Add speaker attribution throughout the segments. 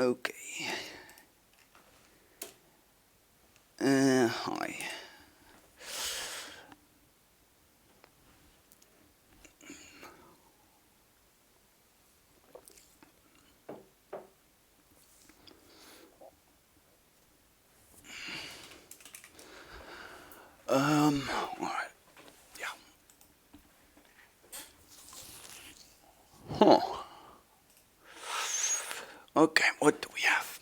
Speaker 1: Okay. Hi. Alright. Yeah. Huh. Okay, what do we have?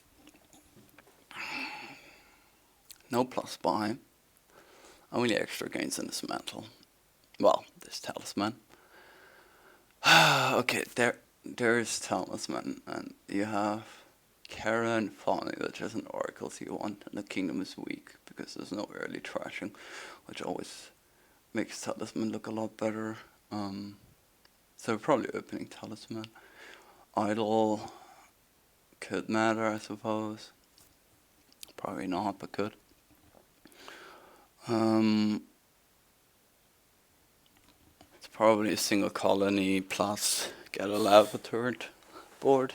Speaker 1: No plus buy. Only extra gains in this mantle. Well, this talisman. Okay, there's talisman, and you have Karen Fawning, which is an oracle so you want, and the kingdom is weak because there's no early trashing, which always makes talisman look a lot better. So probably opening talisman. Idol could matter, I suppose. Probably not, but could. It's probably a single colony plus get a lava turret board.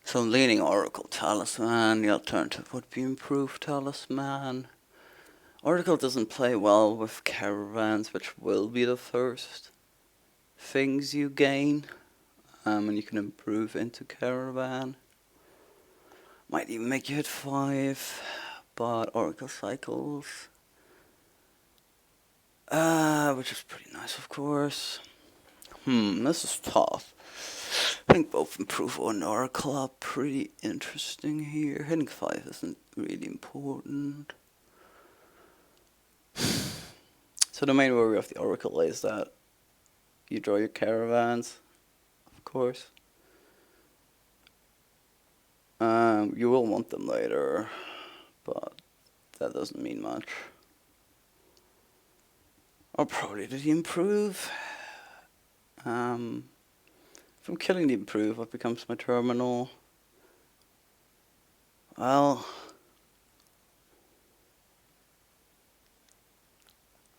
Speaker 1: So I'm leaning Oracle Talisman. The alternative would be Improved Talisman. Oracle doesn't play well with caravans, which will be the first things you gain. And you can improve into caravan. Might even make you hit 5, but Oracle cycles. Which is pretty nice, of course. This is tough. I think both Improve and Oracle are pretty interesting here. Hitting 5 isn't really important. So the main worry of the Oracle is that you draw your caravans, of course. You will want them later, but that doesn't mean much. I'll probably do the Improve. If I'm killing the Improve, what becomes my terminal? Well,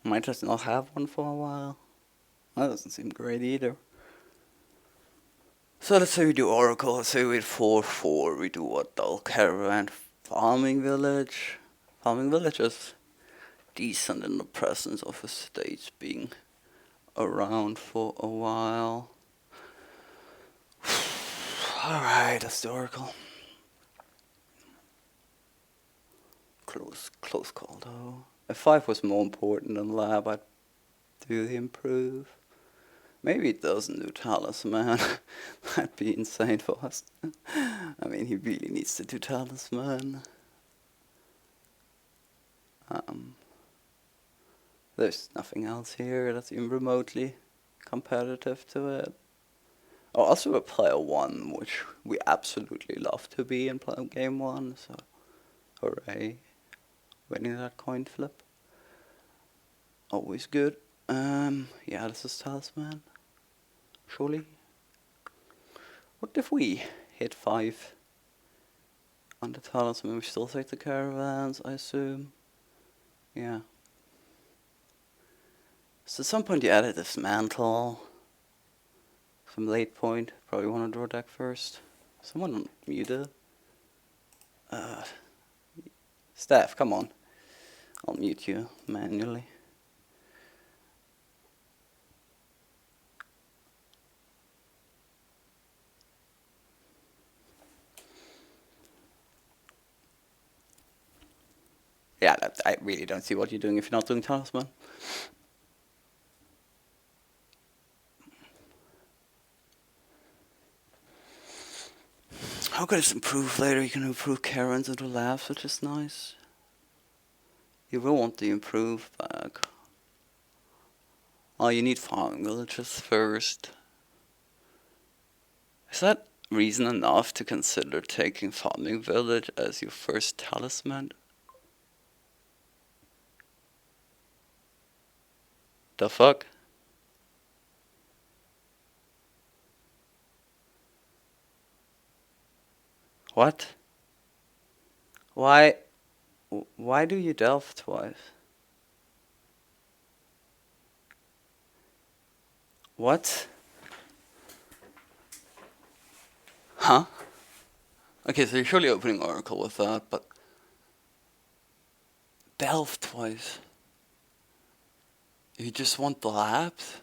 Speaker 1: I might just not have one for a while. That doesn't seem great either. So let's say we do Oracle, let's say we had 4-4, we do what, Dull Caravan, Farming Village. Farming Village is decent in the presence of a state being around for a while. Alright, that's the Oracle. Close call though. If 5 was more important than Lab, I'd do the Improve. Maybe it doesn't do Talisman. That'd be insane for us. I mean, he really needs to do Talisman. There's nothing else here that's even remotely competitive to it. Oh, also a player 1, which we absolutely love to be in game 1, so hooray. Winning that coin flip. Always good. Yeah, this is Talisman. Surely. What if we hit 5 on the Talisman? We still take the caravans, I assume. Yeah. So at some point you added this mantle. Some late point. Probably want to draw deck first. Someone muted. Staff, come on. I'll mute you manually. Yeah, I really don't see what you're doing if you're not doing Talisman. How could it improve later? You can improve Karens into labs, which is nice. You will want the improve back. Oh, you need farming villages first. Is that reason enough to consider taking farming village as your first talisman? The fuck? What? Why do you delve twice? What? Huh? Okay, so you're surely opening Oracle with that, but Delve twice. You just want the labs?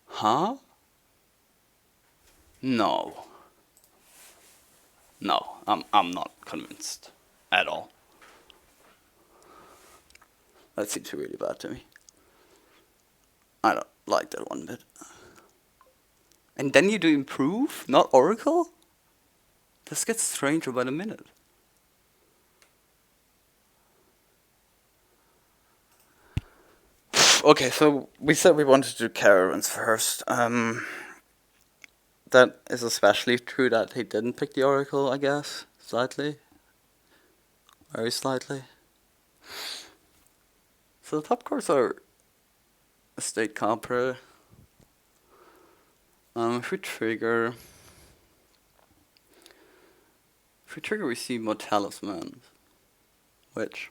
Speaker 1: Huh? No. No, I'm not convinced at all. That seems really bad to me. I don't like that one bit. And then you do improve, not Oracle? This gets stranger by the minute. Okay, so we said we wanted to do caravans first. That is especially true that he didn't pick the Oracle, I guess. Slightly. Very slightly. So the top cards are Estate Copper. If we trigger, we see more talismans. Which,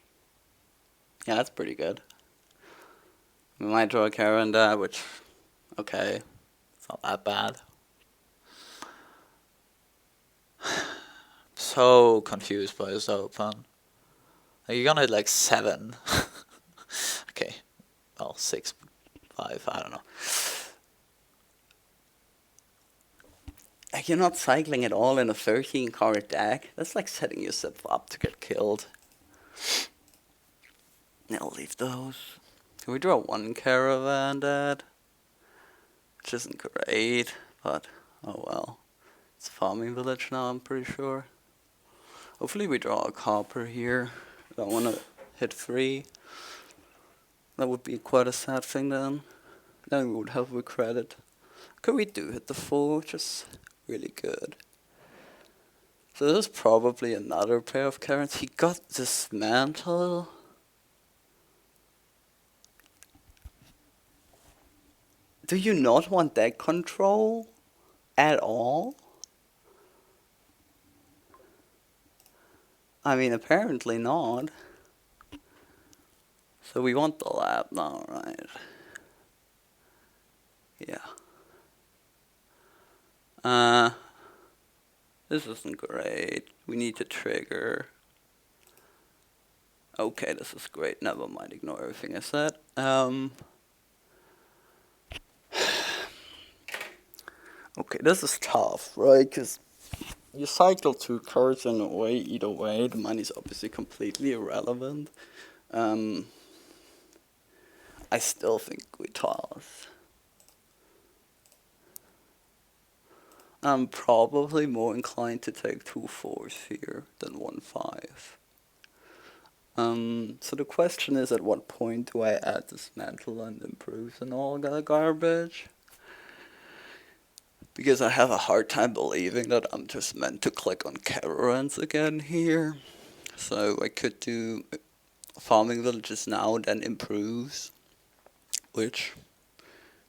Speaker 1: yeah, that's pretty good. We might draw a caravan there, which, okay, it's not that bad.
Speaker 2: So confused by this open. Are you gonna hit like 7? Okay. Well, 6, 5, I don't know.
Speaker 1: Like, you're not cycling at all in a 13 card deck. That's like setting yourself up to get killed. I'll leave those. Can we draw one caravan, Dad? Which isn't great, but oh well. It's a farming village now, I'm pretty sure. Hopefully we draw a copper here. I don't want to hit 3. That would be quite a sad thing then. Then we would have with credit. Could we do hit the 4, which is really good. So this is probably another pair of carrots. He got Dismantle. Do you not want deck control at all? I mean, apparently not. So we want the lab now, right? Yeah. This isn't great. We need to trigger. Okay, this is great. Never mind, ignore everything I said. Okay, this is tough, right? Because you cycle 2 cards in a way, either way. The money's obviously completely irrelevant. I still think we toss. I'm probably more inclined to take 2 4s here than 1 5. So the question is, at what point do I add Dismantle and Improves and all that garbage? Because I have a hard time believing that I'm just meant to click on caravans again here. So I could do Farming Villages now, then Improves, which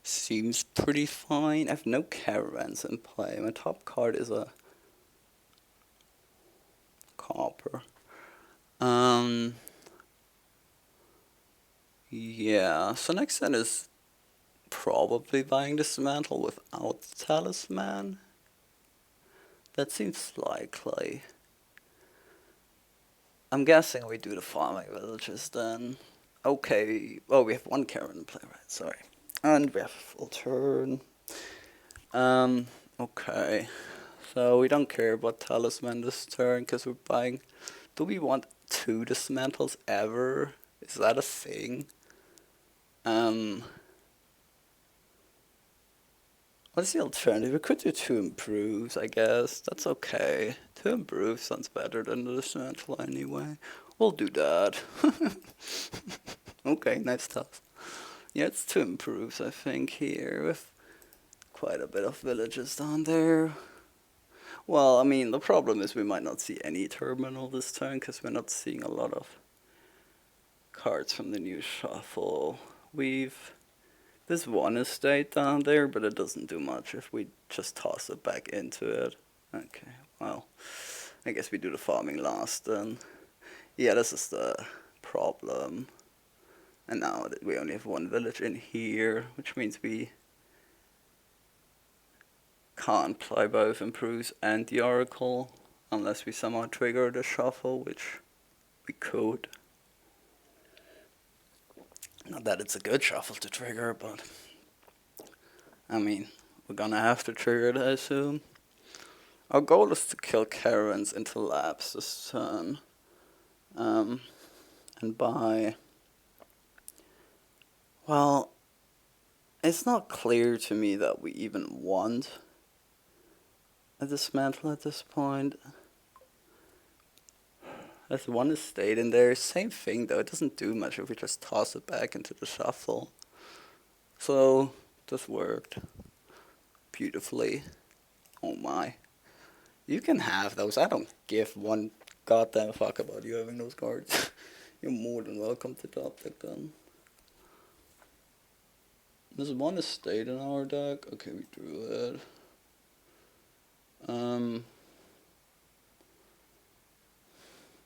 Speaker 1: seems pretty fine. I have no caravans in play. My top card is a copper. Yeah, so next then is probably buying Dismantle without the Talisman. That seems likely. I'm guessing we do the Farming Villages then. Okay, oh, we have 1 caravan in play, right, sorry. And we have a full turn. Okay. So we don't care about Talisman this turn because we're buying. Do we want 2 Dismantles ever? Is that a thing? What's the alternative? We could do 2 Improves, I guess. That's okay. 2 Improves sounds better than the Dismantle anyway. We'll do that. Okay, nice toss. Yeah, it's 2 Improves, I think, here, with quite a bit of villages down there. Well, I mean, the problem is we might not see any terminal this turn, because we're not seeing a lot of cards from the new shuffle. There's 1 estate down there, but it doesn't do much if we just toss it back into it. Okay, well, I guess we do the farming last then. Yeah, this is the problem. And now that we only have 1 village in here, which means we can't play both improves and the Oracle unless we somehow trigger the shuffle, which we could. Not that it's a good shuffle to trigger, but I mean, we're gonna have to trigger it, I assume. Our goal is to kill caravans into labs this turn. And by... Well, it's not clear to me that we even want a dismantle at this point. There's one estate in there. Same thing though, it doesn't do much if we just toss it back into the shuffle. So, this worked beautifully. Oh my. You can have those. I don't give one goddamn fuck about you having those cards. You're more than welcome to top deck them. There's one estate in our deck. Okay, we drew it.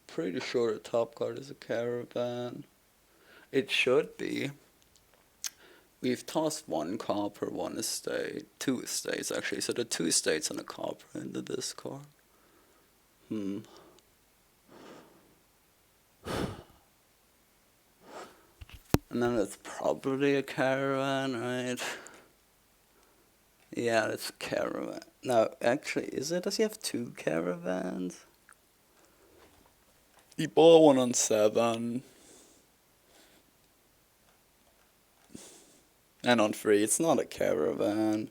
Speaker 1: Pretty sure the top card is a caravan. It should be. We've tossed one copper, one estate, two estates actually. So the two estates and a copper in the discard. And then it's probably a caravan, right? Yeah, it's a caravan. No, actually, is it? Does he have two caravans? He bought one on 7. And on 3, it's not a caravan.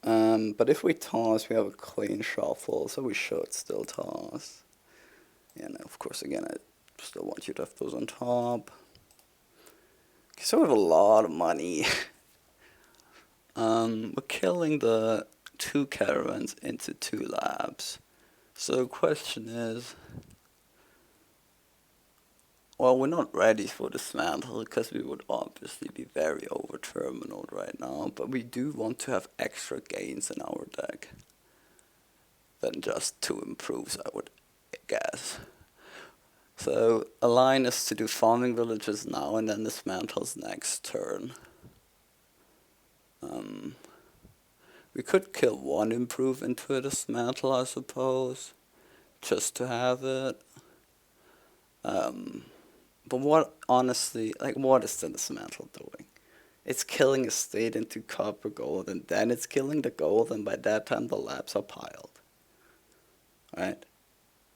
Speaker 1: But if we toss, we have a clean shuffle, so we should still toss. Yeah, no, of course, again, I still want you to have those on top. So we have a lot of money. We're killing the 2 caravans into 2 labs. So the question is, well, we're not ready for dismantle because we would obviously be very over terminal right now, but we do want to have extra gains in our deck than just 2 improves, I would guess. So a line is to do farming villages now and then dismantles next turn. We could kill 1 improve into a dismantle, I suppose, just to have it. But what, honestly, like, what is the dismantle doing? It's killing a state into copper gold, and then it's killing the gold, and by that time the labs are piled. Right?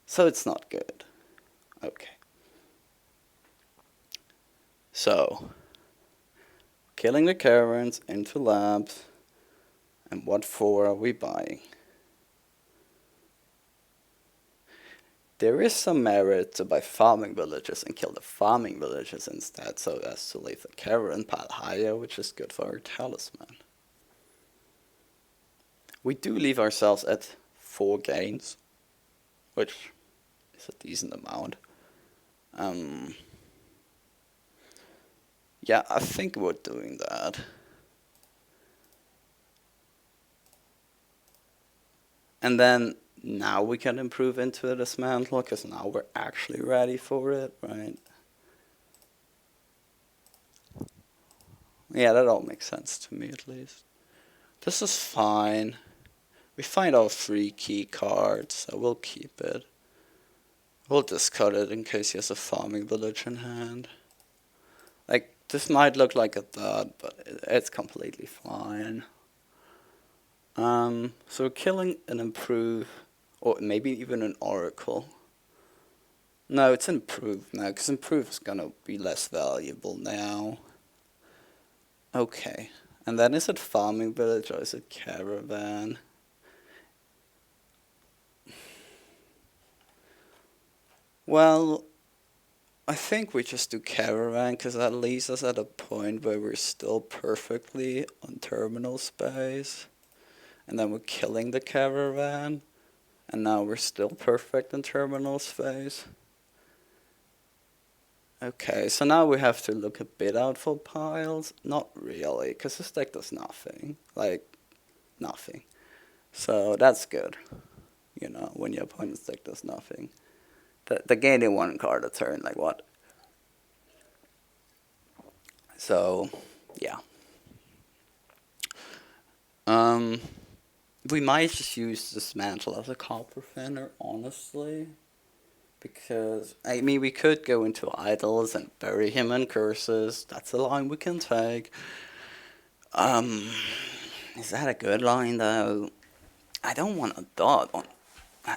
Speaker 1: So it's not good. Okay. So, killing the caravans into labs, and what for are we buying? There is some merit to buy farming villages and kill the farming villages instead, so as to leave the caravan pile higher, which is good for our talisman. We do leave ourselves at 4 gains, which is a decent amount. Yeah, I think we're doing that. And then now we can improve into a dismantle, because now we're actually ready for it, right? Yeah, that all makes sense to me at least. This is fine. We find our 3 key cards, so we'll keep it. We'll discard it in case he has a farming village in hand. Like, this might look like a dud, but it's completely fine. So killing an improve, or maybe even an oracle. No, it's improve now, because improve is gonna be less valuable now. Okay, and then is it farming village or is it caravan? Well, I think we just do caravan, because that leaves us at a point where we're still perfectly on terminal space. And then we're killing the caravan. And now we're still perfect in terminal space. Okay, so now we have to look a bit out for piles. Not really, because this deck does nothing. Like, nothing. So that's good. You know, when your opponent's deck does nothing. The gaining 1 card a turn, like what? So, yeah. We might just use this mantle as a copper thinner, honestly. Because, I mean, we could go into idols and bury him in curses. That's a line we can take. Um, is that a good line, though? I don't want a dot on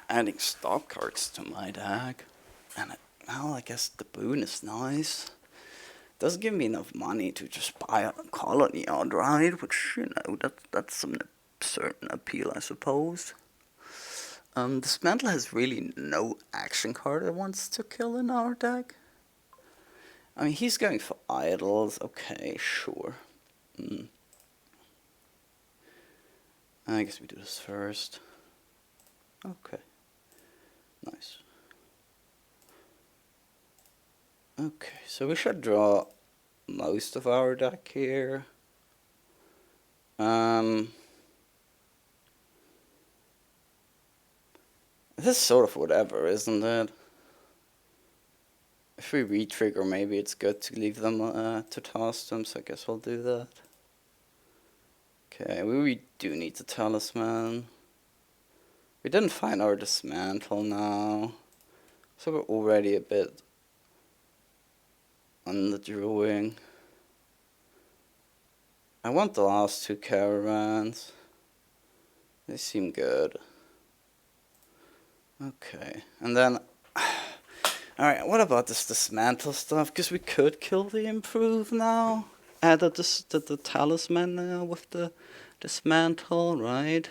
Speaker 1: adding stock cards to my deck. And, well, I guess the boon is nice. Doesn't give me enough money to just buy a colony outright, which, that's some certain appeal, I suppose. This mantle has really no action card it wants to kill in our deck. I mean, he's going for idols. Okay, sure. I guess we do this first. Okay. Nice. Okay, so we should draw most of our deck here. This is sort of whatever, isn't it? If we re-trigger, maybe it's good to leave them to toss them, so I guess we'll do that. Okay, we do need the talisman. We didn't find our dismantle now, so we're already a bit on the drawing. I want the last two caravans. They seem good. Okay, and then... Alright, what about this dismantle stuff? Because we could kill the improve now. Add the talisman now with the dismantle, right?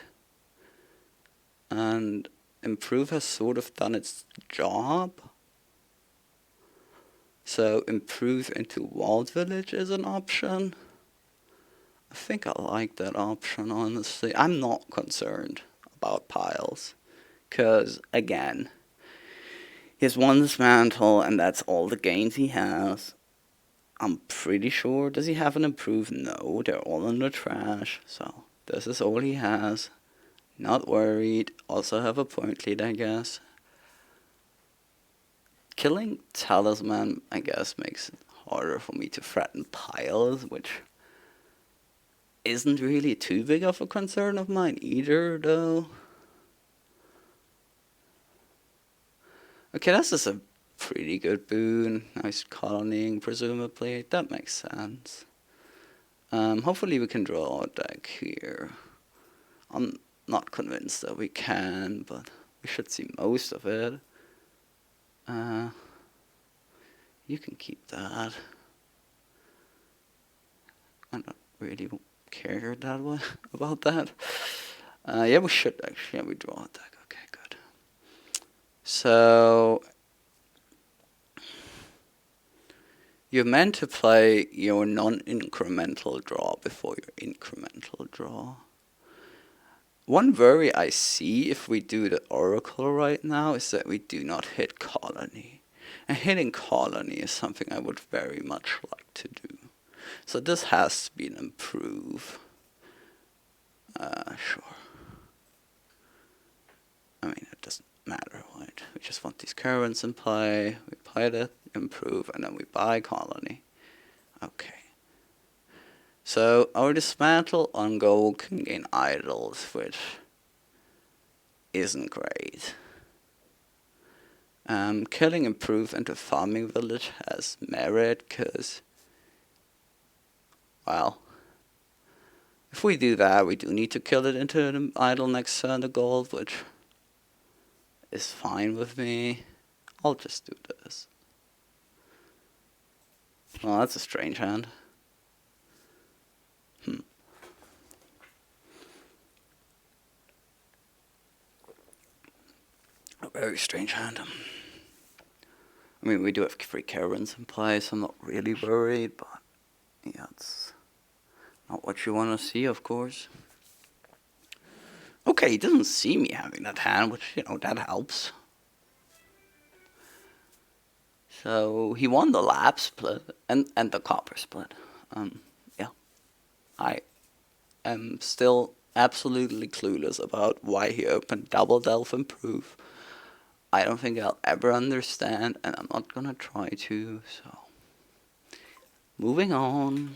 Speaker 1: And improve has sort of done its job. So improve into walled village is an option. I think I like that option, honestly. I'm not concerned about piles. Because, again, he has one dismantle and that's all the gains he has. I'm pretty sure. Does he have an improved? No, they're all in the trash. So this is all he has. Not worried. Also have a point lead, I guess. Killing talisman, I guess, makes it harder for me to threaten piles, which isn't really too big of a concern of mine either, though. Okay, this is a pretty good boon. Nice colonying, presumably. That makes sense. Hopefully we can draw a deck here. I'm not convinced that we can, but we should see most of it. You can keep that. I don't really care that way about that. Yeah, we should actually. Yeah, we draw a deck. Okay, good. So you're meant to play your non-incremental draw before your incremental draw. One worry I see if we do the Oracle right now is that we do not hit Colony. And hitting Colony is something I would very much like to do. So this has to be an improve. Sure. I mean, it doesn't matter, right? We just want these currents in play. We play the improve, and then we buy Colony. Okay. So our dismantle on gold can gain idols, which isn't great. Killing improve into farming village has merit, because, well, if we do that, we do need to kill it into an idol next turn to gold, which is fine with me. I'll just do this. Well, that's a strange hand. A very strange hand. I mean, we do have free caravans in play, so I'm not really worried, but yeah, it's not what you want to see, of course. Okay, he doesn't see me having that hand, which, that helps. So he won the lap split and the copper split. Yeah, I am still absolutely clueless about why he opened double delve improve. I don't think I'll ever understand, and I'm not gonna try to. So moving on.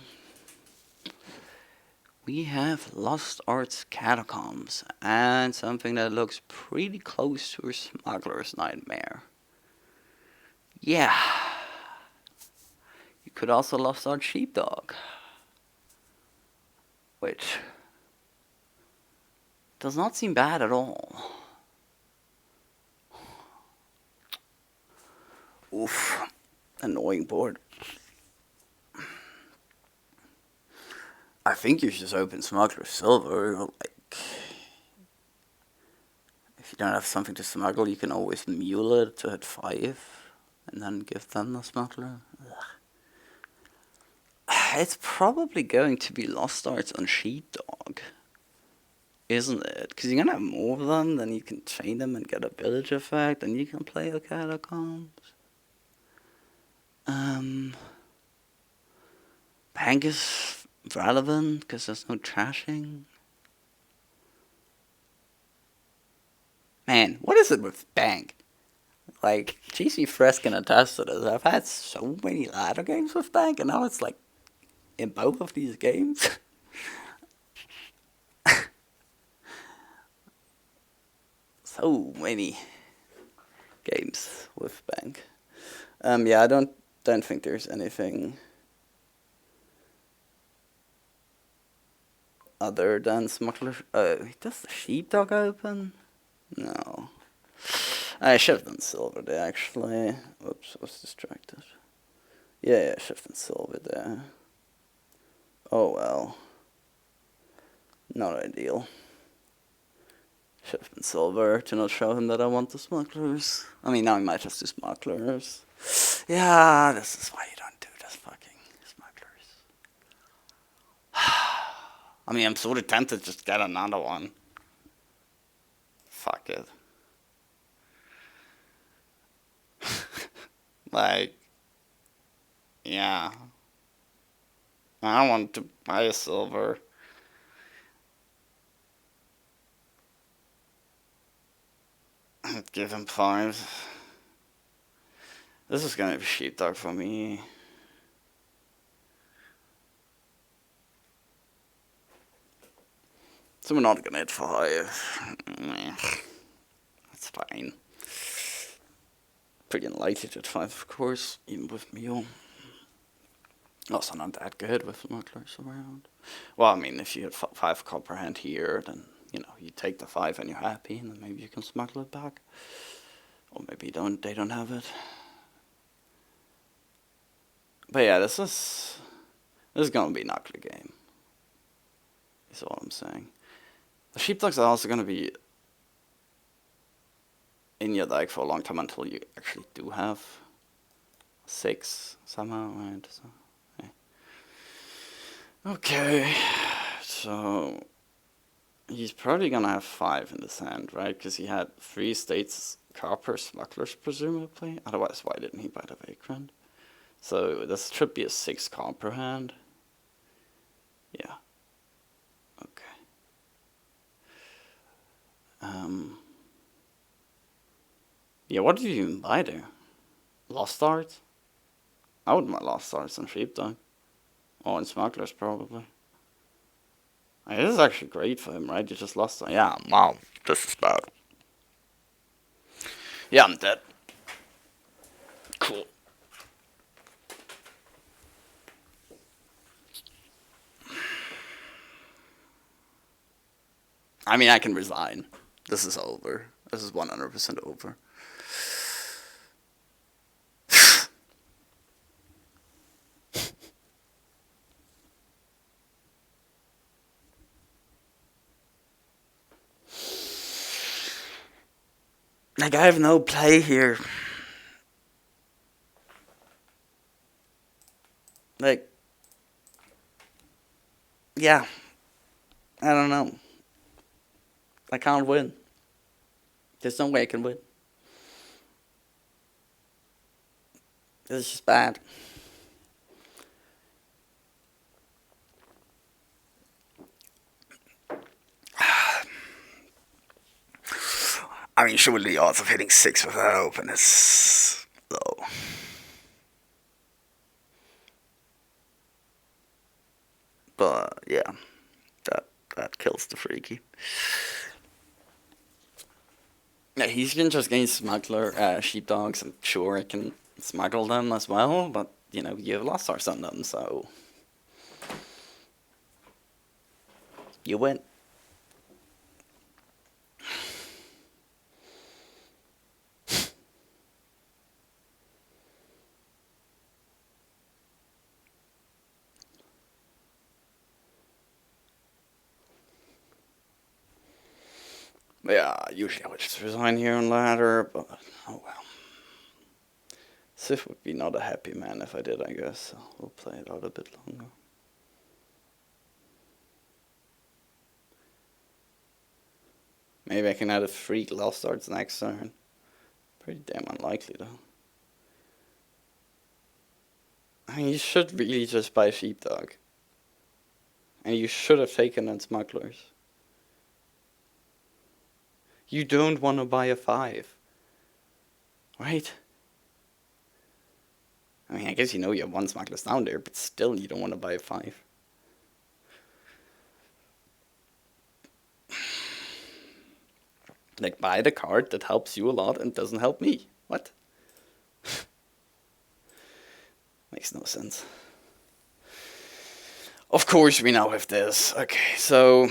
Speaker 1: we have Lost Arts Catacombs and something that looks pretty close to a smuggler's nightmare. Yeah. You could also Lost Arts Sheepdog, which does not seem bad at all. Oof. Annoying board. I think you should just open Smuggler Silver. Like, if you don't have something to smuggle, you can always mule it to hit 5 and then give them the smuggler. Ugh. It's probably going to be Lost Arts on Sheepdog, isn't it? Because you're gonna have more of them, then you can train them and get a village effect, and you can play the Catacombs. Bank is relevant because there's no trashing. Man, what is it with Bank? Like, GC Fresh can attest to this. I've had so many ladder games with Bank, and now it's like in both of these games. So many games with Bank. Yeah, I don't think there's anything other than Smuggler. Does the Sheepdog open? No. I should have done Silver there, actually. Oops, I was distracted. Yeah, I should have done Silver there. Oh well. Not ideal. Should have been Silver to not show him that I want the Smugglers. I mean, now I might just do Smugglers. Yeah, this is why you don't do this fucking Smugglers. I mean, I'm sort of tempted to just get another one. Fuck it. Like, yeah. I want to buy a Silver. Give him 5. This is gonna be Sheepdog for me. So we're not gonna hit 5. That's fine. Pretty unlikely to hit 5, of course, even with Mule. Also not that good with Smugglers around. Well, I mean, if you hit 5 Comprehend here, then, you know, you take the 5 and you're happy, and then maybe you can smuggle it back. Or maybe they don't have it. But yeah, this is gonna be an ugly game. Is all I'm saying. The Sheepdogs are also gonna be in your deck for a long time until you actually do have 6 somehow, right? So, yeah. Okay, so he's probably gonna have 5 in this hand, right? Because he had 3 states copper smugglers, presumably. Otherwise, why didn't he buy the Vagrant? So this should be a 6 copper hand. Yeah. Okay. Yeah, what did you even buy there? Lost Arts? I would buy Lost Arts on Sheepdog. Or in Smugglers, probably. This is actually great for him, right? You just lost. Yeah, wow. This is bad. Yeah, I'm dead. Cool. I mean, I can resign. This is over. This is 100% over. Like, I have no play here. Like, yeah. I don't know. I can't win. There's no way I can win. This is just bad. I mean, surely the odds of hitting 6 without open is low. But, yeah. JNails the freaky. Yeah, he can just gain smuggler sheepdogs, and sure I can smuggle them as well, but you know, you have lost stars on them, so you win. Yeah, usually I would just resign here on ladder, but oh well. Sif would be not a happy man if I did, I guess, so we'll play it out a bit longer. Maybe I can add a freak lost starts next turn. Pretty damn unlikely though. I mean, you should really just buy sheepdog. And you should have taken in smugglers. You don't want to buy a 5. Right? I mean, I guess you know you have 1 smugglers down there, but still you don't want to buy a 5. Like, buy the card that helps you a lot and doesn't help me. What? Makes no sense. Of course we now have this. Okay, so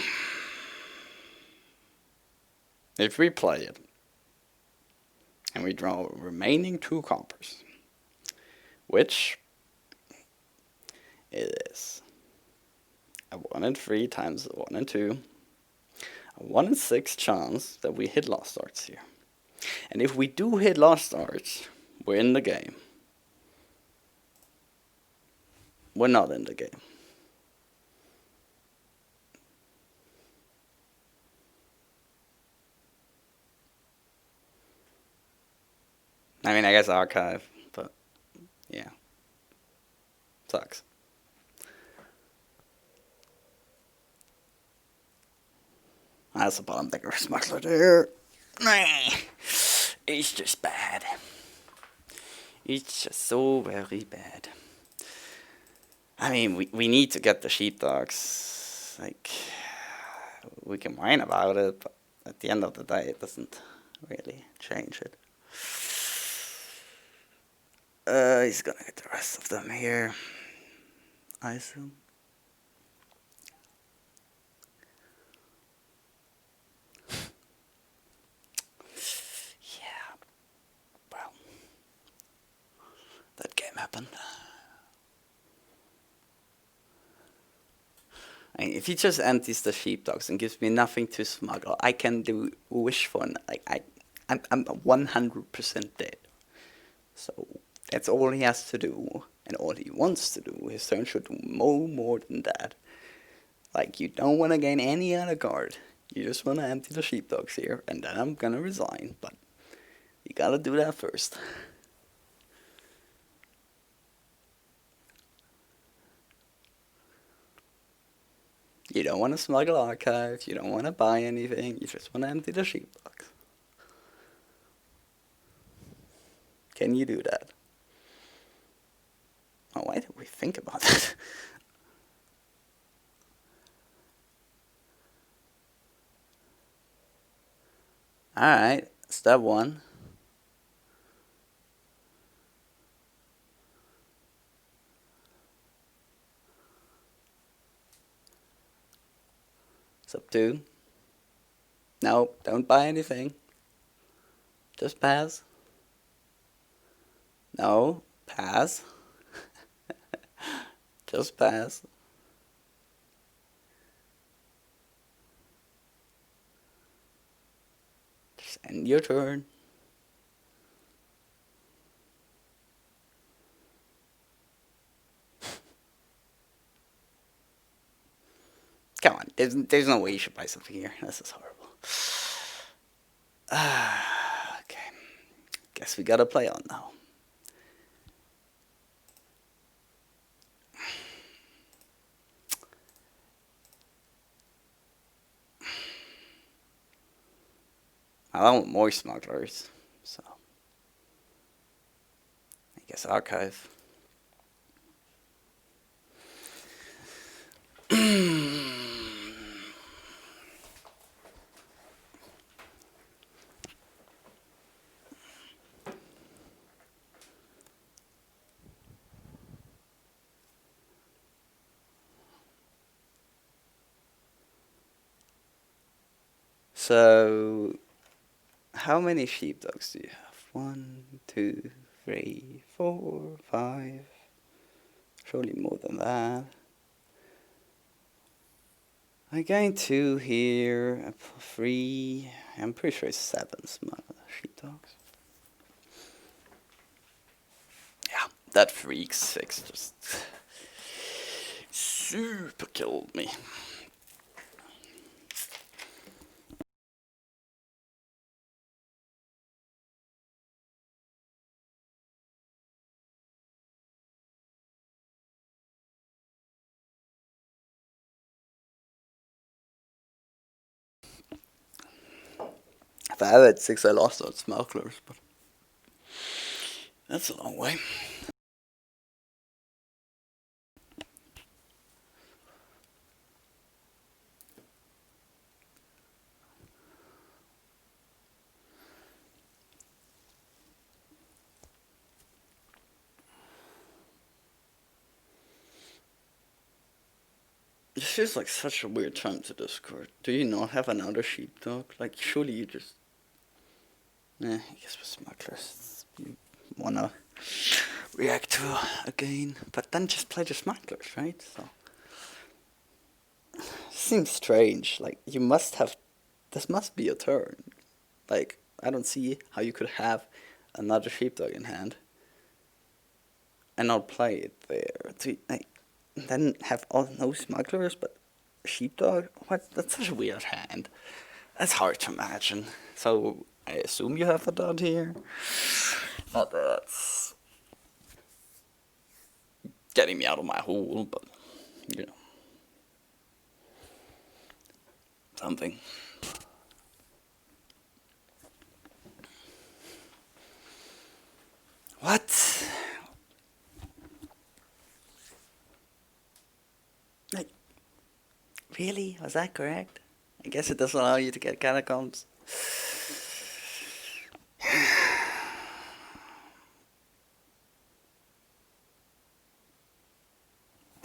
Speaker 1: if we play it and we draw remaining 2 coppers, which is a 1 in 3 times a 1 in 2, a 1 in 6 chance that we hit lost starts here. And if we do hit lost starts, we're in the game. We're not in the game. I mean, I guess archive, but yeah. Sucks. That's a bottom decker smuggler there. It's just bad. It's just so very bad. I mean, we need to get the sheepdogs. Like, we can whine about it, but at the end of the day, it doesn't really change it. He's gonna get the rest of them here, I assume. Yeah, well, that game happened. I mean, if he just empties the sheepdogs and gives me nothing to smuggle, I can do wish for I'm 100% dead. So that's all he has to do, and all he wants to do. His turn should do no more than that. Like, you don't want to gain any other card. You just want to empty the sheepdogs here, and then I'm gonna resign. But you gotta do that first. You don't want to smuggle archives. You don't want to buy anything. You just want to empty the sheepdogs. Can you do that? Oh, why did we think about that? Alright, step 1. Step 2. No, don't buy anything. Just pass. No, pass. Just pass. Just end your turn. Come on, there's no way you should buy something here. This is horrible. Okay, guess we gotta play on now. I want more smugglers, so I guess archive. So, how many sheepdogs do you have? 1, 2, 3, 4, 5. Surely more than that. I gain 2 here, 3. I'm pretty sure it's 7 sheepdogs. Yeah, that freak 6 just super killed me. If I had 6, I lost on smugglers, but that's a long way. This feels like such a weird time to Discord. Do you not have another sheepdog? Like, surely you just... I guess with smugglers, you wanna react to again, but then just play the smugglers, right? So, seems strange. Like, you must have... This must be a turn. Like, I don't see how you could have another sheepdog in hand and not play it there. Then have all no smugglers, but sheepdog? What? That's such a weird hand. That's hard to imagine. So I assume you have a dot here. Not that that's getting me out of my hole, but you know, something. What? Like, really? Was that correct? I guess it doesn't allow you to get catacombs.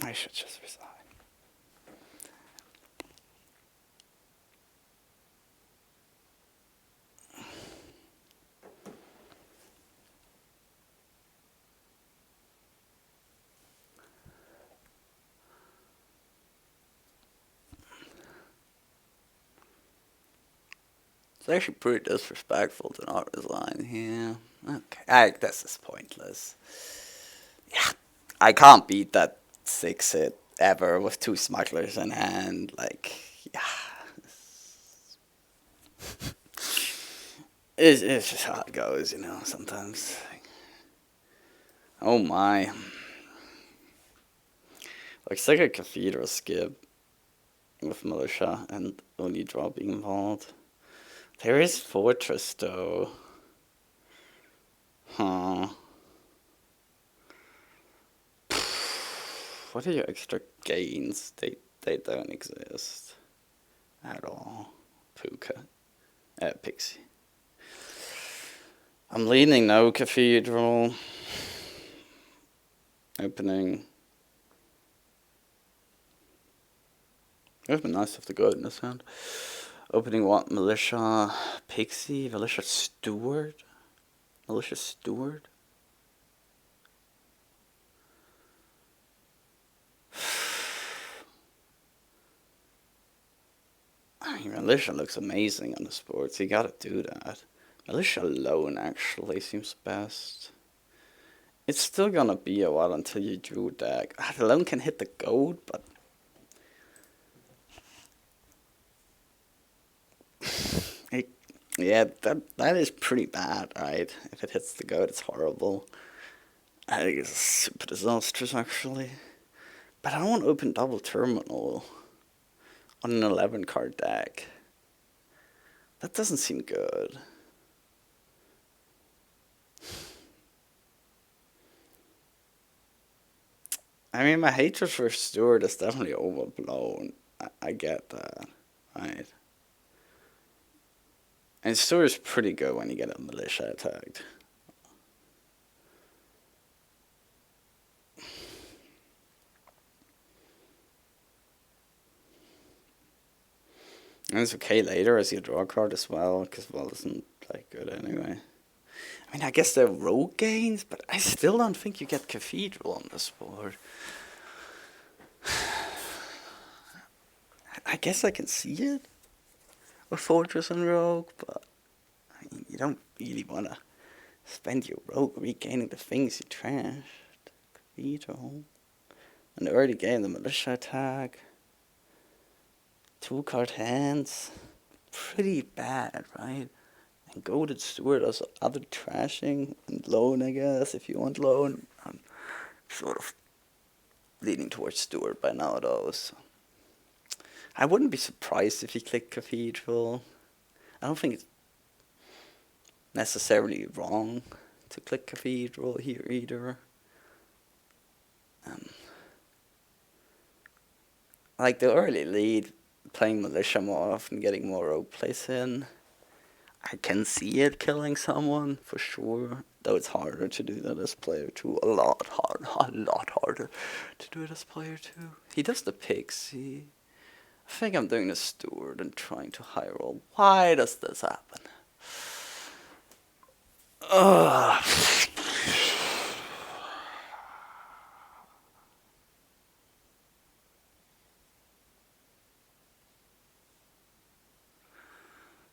Speaker 1: I should just resign. It's actually pretty disrespectful to not resign here. Okay, this is pointless. Yeah, I can't beat that 6-hit ever with 2 smugglers in hand. Like, yeah. It's just how it goes, you know, sometimes. Oh my. Looks like a cathedral skip with militia and only draw being involved. There is fortress though. Huh. What are your extra gains? They don't exist at all. Puka. Pixie. I'm leaning no cathedral. Opening. It would have been nice to have the goat in this hand. Opening what? Militia Pixie? Militia Steward? Militia Steward? I mean, Militia looks amazing on the sports. You gotta do that. Militia alone actually seems best. It's still gonna be a while until you drew deck. Alone can hit the goat, but it, yeah, that is pretty bad, right? If it hits the goat, it's horrible. I think it's super disastrous actually. But I don't want to open double terminal on an 11 card deck. That doesn't seem good. I mean, my hatred for Stewart is definitely overblown. I get that, right? And Stewart is pretty good when you get a militia attacked. And it's okay later as you draw a card as well, because well isn't like good anyway. I mean, I guess they're rogue gains, but I still don't think you get Cathedral on this board. I guess I can see it with Fortress and Rogue, but I mean, you don't really want to spend your Rogue regaining the things you trashed. Cathedral. In the early game, the Militia attack. 2-card hands. Pretty bad, right? And Goaded Steward as other trashing. And Loan, I guess, if you want Loan. I'm sort of leaning towards Steward by now, though. So. I wouldn't be surprised if he clicked Cathedral. I don't think it's necessarily wrong to click Cathedral here either. Like the early lead, playing Militia more often, getting more rogue plays in. I can see it killing someone for sure, though it's harder to do that as player 2. A lot harder to do it as player 2. He does the Pixie. I think I'm doing the Steward and trying to high roll. Why does this happen? Ugh.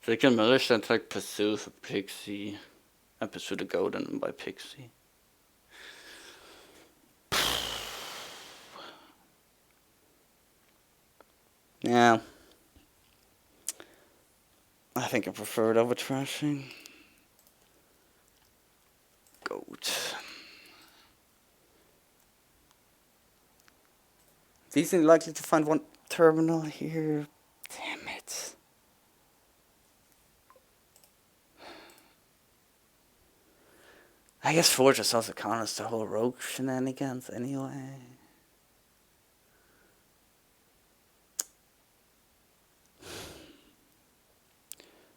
Speaker 1: They can Militia attack Pursue for Pixie and Pursue the Golden by Pixie. Yeah. I think I prefer it over trashing. Goat. Decently likely to find one terminal here. Damn it. I guess Fortress also counters the whole rogue shenanigans anyway.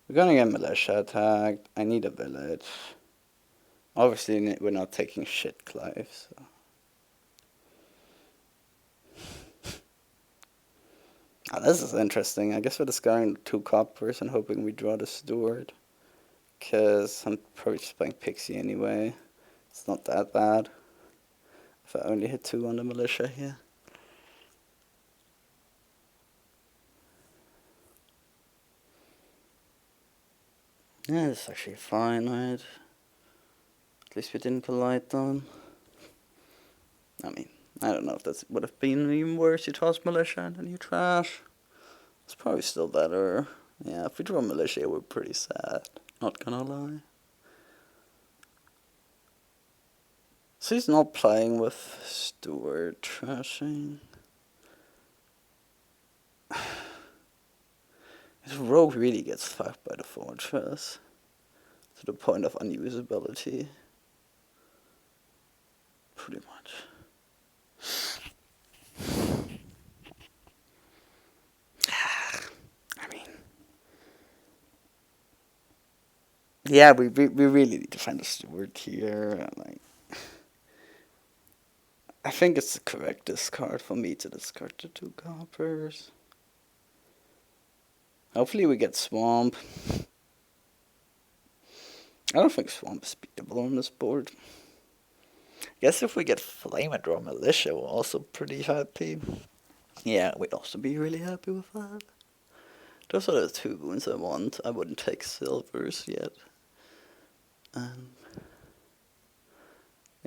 Speaker 1: We're gonna get Militia attacked. I need a village. Obviously, we're not taking shit, Clive, so. Oh, this is interesting. I guess we're discarding 2 coppers and hoping we draw the Steward. Because I'm probably just playing Pixie anyway. It's not that bad. If I only hit 2 on the Militia here. Yeah, it's actually fine, right? At least we didn't collide them. I mean, I don't know if that would have been even worse. You toss Militia and then you trash. It's probably still better. Yeah, if we draw Militia, we're pretty sad. Not gonna lie. So he's not playing with Steward trashing. His rogue really gets fucked by the Fortress. To the point of unusability. Pretty much. I mean, yeah, we really need to find a Steward here. Like, I think it's the correct discard for me to discard the 2 coppers. Hopefully we get Swamp. I don't think Swamp is beatable on this board.
Speaker 2: I guess if we get Flame and draw Militia, we're also pretty happy.
Speaker 1: Yeah, we'd also be really happy with that. Those are the 2 wounds I want. I wouldn't take silvers yet.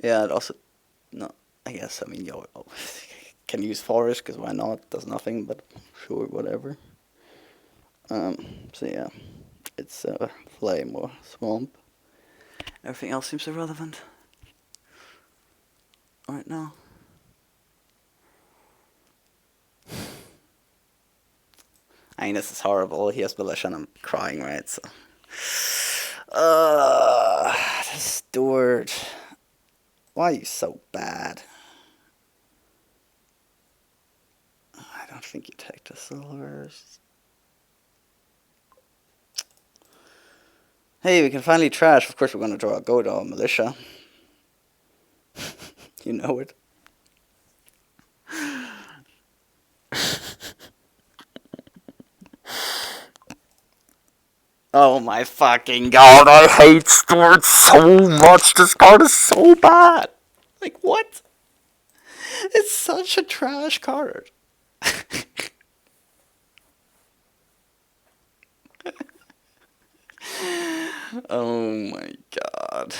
Speaker 1: Yeah, it also... No, I guess, I mean, you can use Forest, because why not? Does nothing, but sure, whatever. So yeah, it's Flame or Swamp. Everything else seems irrelevant right now. I mean, this is horrible. He has Militia and I'm crying, right? So, Steward, why are you so bad? I don't think you take the silvers. Hey, we can finally trash. Of course, we're going to draw a Godal Militia. You know it. Oh my fucking god, I hate Stuart so much. This card is so bad. Like, what? It's such a trash card. Oh my god.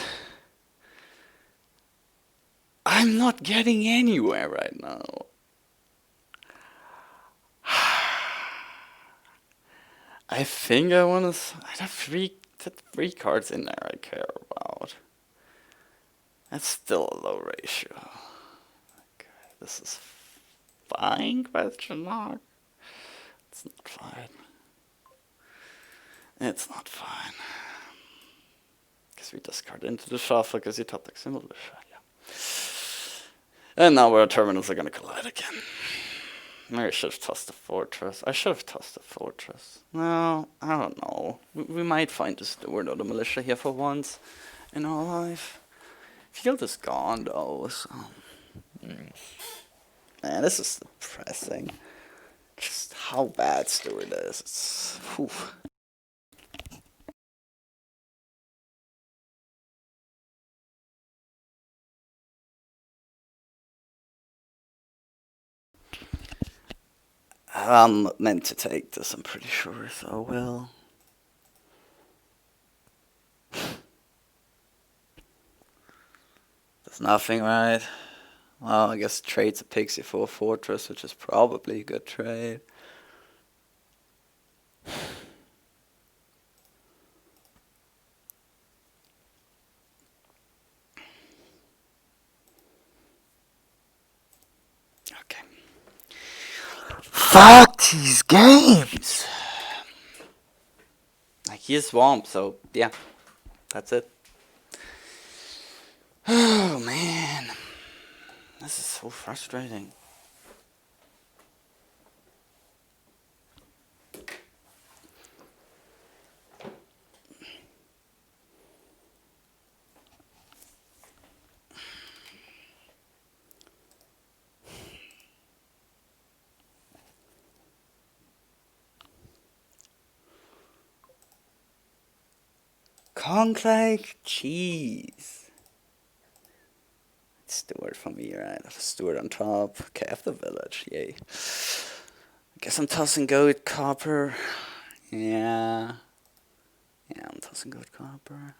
Speaker 1: I'm not getting anywhere right now. I think I want to. I have three cards in there I care about. That's still a low ratio. Okay, this is fine? Question mark. It's not fine. It's not fine. Because we discard into the shuffle because you top deck symbol. Yeah. And now our terminals are gonna collide again. Maybe I should have tossed the fortress. I should have tossed the fortress. No, I don't know. We might find the steward or the militia here for once in our life. Field is gone though, so. Man, this is depressing. Just how bad steward is. It's. Whew. I'm meant to take this, I'm pretty sure, so I will. There's nothing, right? Well, I guess trades a pixie for a fortress, which is probably a good trade. Okay. Fuck these games! Like, he's swamp, so yeah, that's it. Oh man, this is so frustrating. Conclave cheese. Steward for me, right? Steward on top. Okay, I have the village, yay. I guess I'm tossing gold, copper. Yeah. Yeah, I'm tossing gold, copper.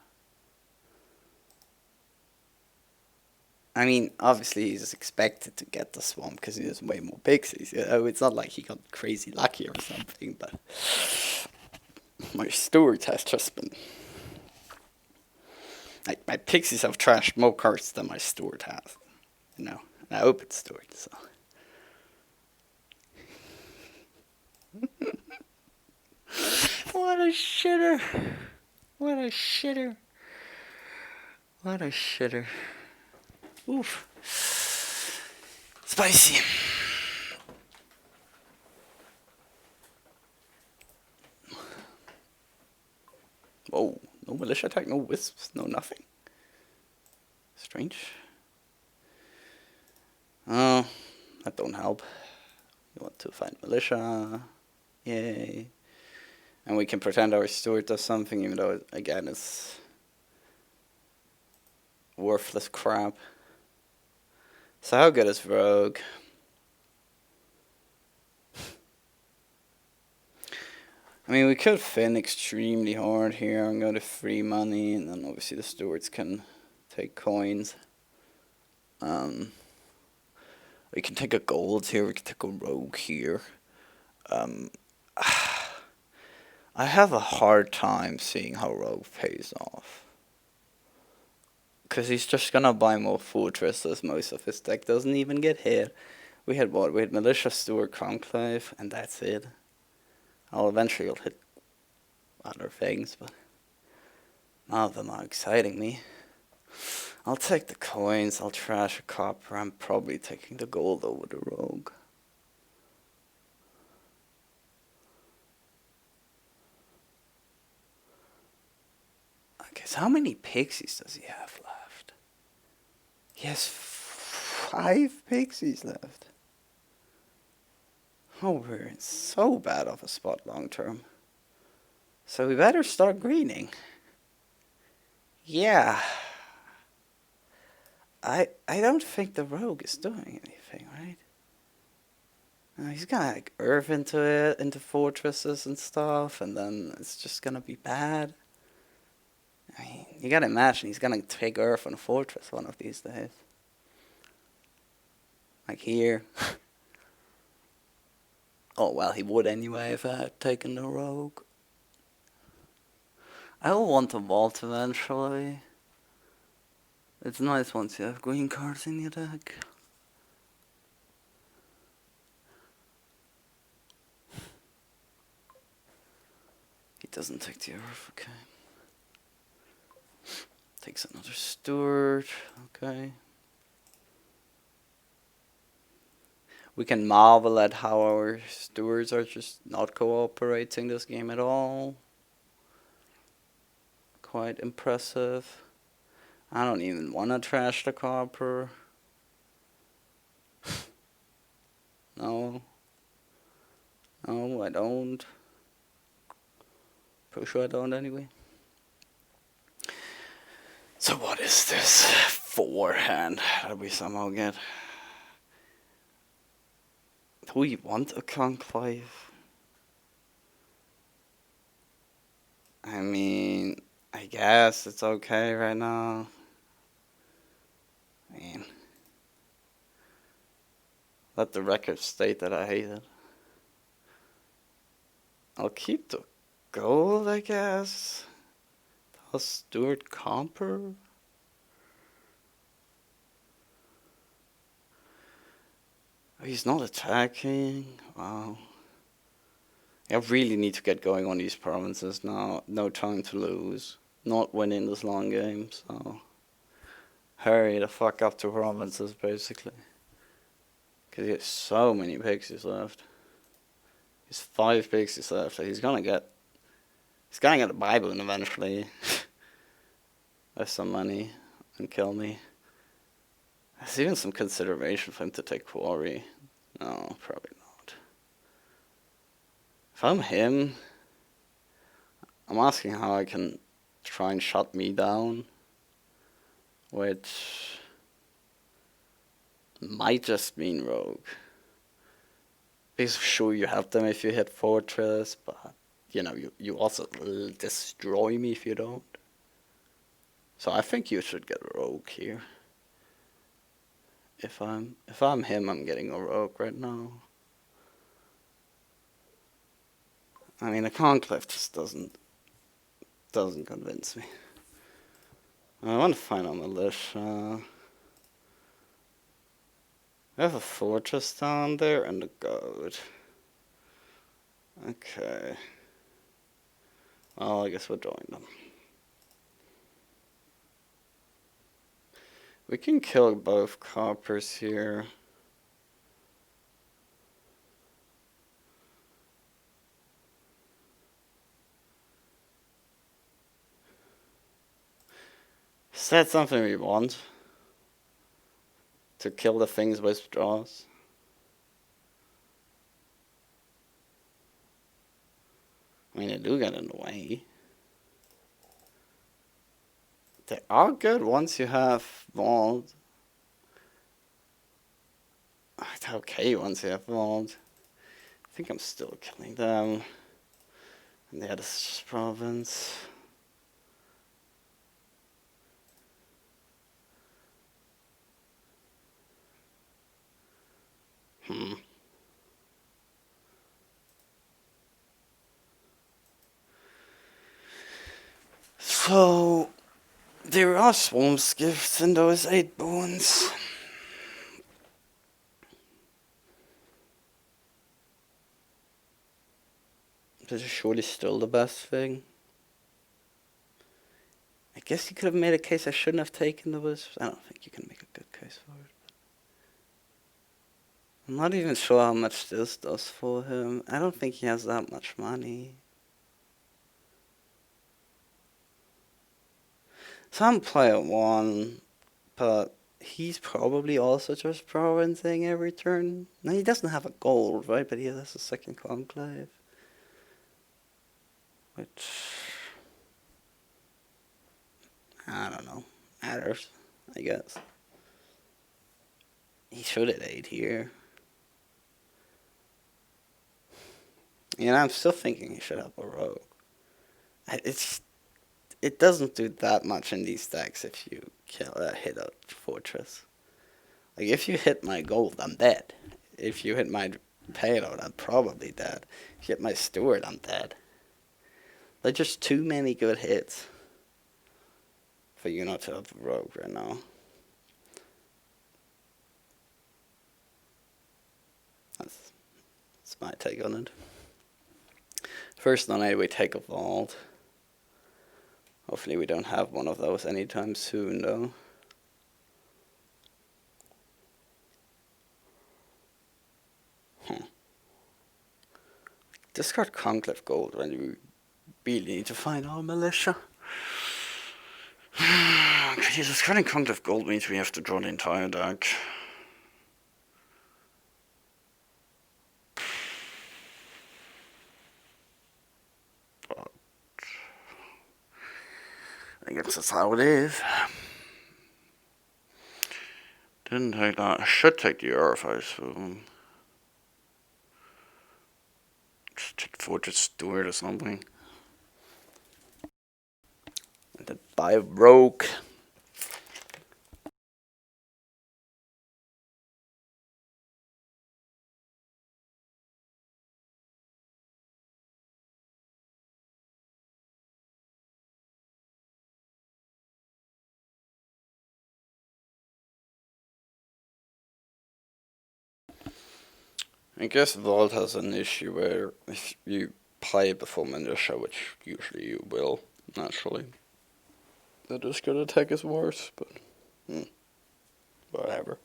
Speaker 1: I mean, obviously he's expected to get the swamp because he has way more pixies. You know, it's not like he got crazy lucky or something, but my steward has just been. Like, my pixies have trashed more cards than my steward has. You know, and I hope it's steward, so. What a shitter. What a shitter. What a shitter. Oof. Spicy. Whoa. No militia attack, no wisps, no nothing. Strange. Oh, that don't help. You want to find militia. Yay. And we can pretend our steward does something, even though, again, it's worthless crap. So how good is Rogue? I mean, we could fin extremely hard here and go to free money, and then obviously the stewards can take coins. We can take a gold here, we can take a rogue here. I have a hard time seeing how rogue pays off. Because he's just gonna buy more fortresses, most of his deck doesn't even get hit. We had what? We had Militia, Steward, Conclave, and that's it. I'll eventually hit other things, but none of them are exciting me. I'll take the coins, I'll trash a copper, I'm probably taking the gold over the rogue. Okay, so how many pixies does he have left? He has 5 pixies left. Oh, we're in so bad of a spot long term. So we better start greening. Yeah. I don't think the rogue is doing anything, right? He's gonna like earth into it, into fortresses and stuff, and then it's just gonna be bad. I mean, you gotta imagine he's gonna take earth on a fortress one of these days. Like here. Oh, well, he would anyway if I had taken the rogue. I will want to vault eventually. It's nice once you have green cards in your deck. He doesn't take the earth, okay. Takes another steward, okay. We can marvel at how our stewards are just not cooperating this game at all. Quite impressive. I don't even want to trash the copper. No. No, I don't. Pretty sure I don't anyway. So what is this forehand that we somehow get? Do we want a conclave? I mean, I guess it's okay right now. I mean, let the record state that I hate it. I'll keep the gold, I guess. How's Stuart Comper? Oh, he's not attacking. Wow. I really need to get going on these provinces now. No time to lose. Not winning this long game, so hurry the fuck up to provinces, basically. Because he has so many pixies left. He's 5 pixies left. He's gonna get a Bible eventually. With some money and kill me. There's even some consideration for him to take quarry. No, probably not. If I'm him, I'm asking how I can try and shut me down, which might just mean rogue. Because sure you have them if you hit fortress, but you know you also destroy me if you don't. So I think you should get a rogue here. If I'm him, I'm getting a rogue right now. I mean, the conclave just doesn't convince me. I want to find a militia. I have a fortress down there and a goat. Okay. Well, I guess we'll join them. We can kill both coppers here. Is that something we want? To kill the things with draws? I mean, they do get in the way. They are good once you have vault. It's okay once you have vault. I think I'm still killing them. And the other province. So, there are swarms gifts in those 8 bones. This is surely still the best thing. I guess you could have made a case I shouldn't have taken the wisps. I don't think you can make a good case for it. I'm not even sure how much this does for him. I don't think he has that much money. So I'm player 1, but he's probably also just provincing every turn. No, he doesn't have a gold, right? But he has a second conclave. which I don't know, matters, I guess. He should have 8 here. You know, I'm still thinking he should have a rogue. It doesn't do that much in these decks if you hit a fortress. Like, if you hit my gold, I'm dead. If you hit my payload, I'm probably dead. If you hit my steward, I'm dead. There's just too many good hits for you not to have a rogue right now. That's my take on it. First on 8, we take a vault. Hopefully we don't have one of those anytime soon, though. Discard Conclave Gold when you really need to find our militia. Okay, discarding Conclave Gold means we have to draw the entire deck. But I guess that's how it is. Didn't take that. I should take the Earth, I assume. Just take Fortress Steward or something. And then buy a Rogue. I guess Vault has an issue where if you play before Militia, which usually you will, naturally, the discard attack is worse, but whatever.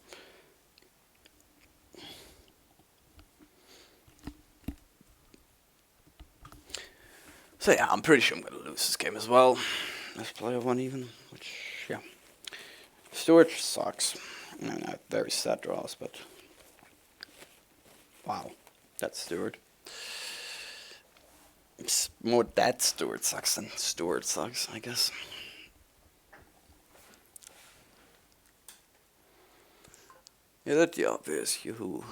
Speaker 1: So yeah, I'm pretty sure I'm gonna lose this game as well. Let's play 1 even, which, yeah. Steward sucks. I mean, I have very sad draws, but wow, that's Steward. It's more that Steward sucks than Steward sucks, I guess. Yeah, that's the obvious yoo-hoo.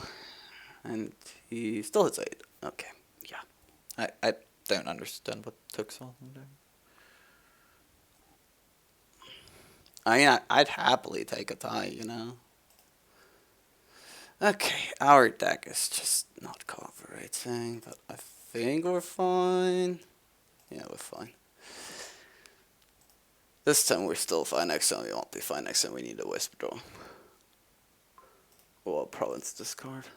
Speaker 1: And he still hits 8. Okay, yeah.
Speaker 2: I don't understand what took so long there.
Speaker 1: I mean, I'd happily take a tie, you know. Okay, our deck is just not cooperating, but I think we're fine. Yeah, we're fine. This time we're still fine, next time we won't be fine, next time we need a Wisp draw. Or a Province discard.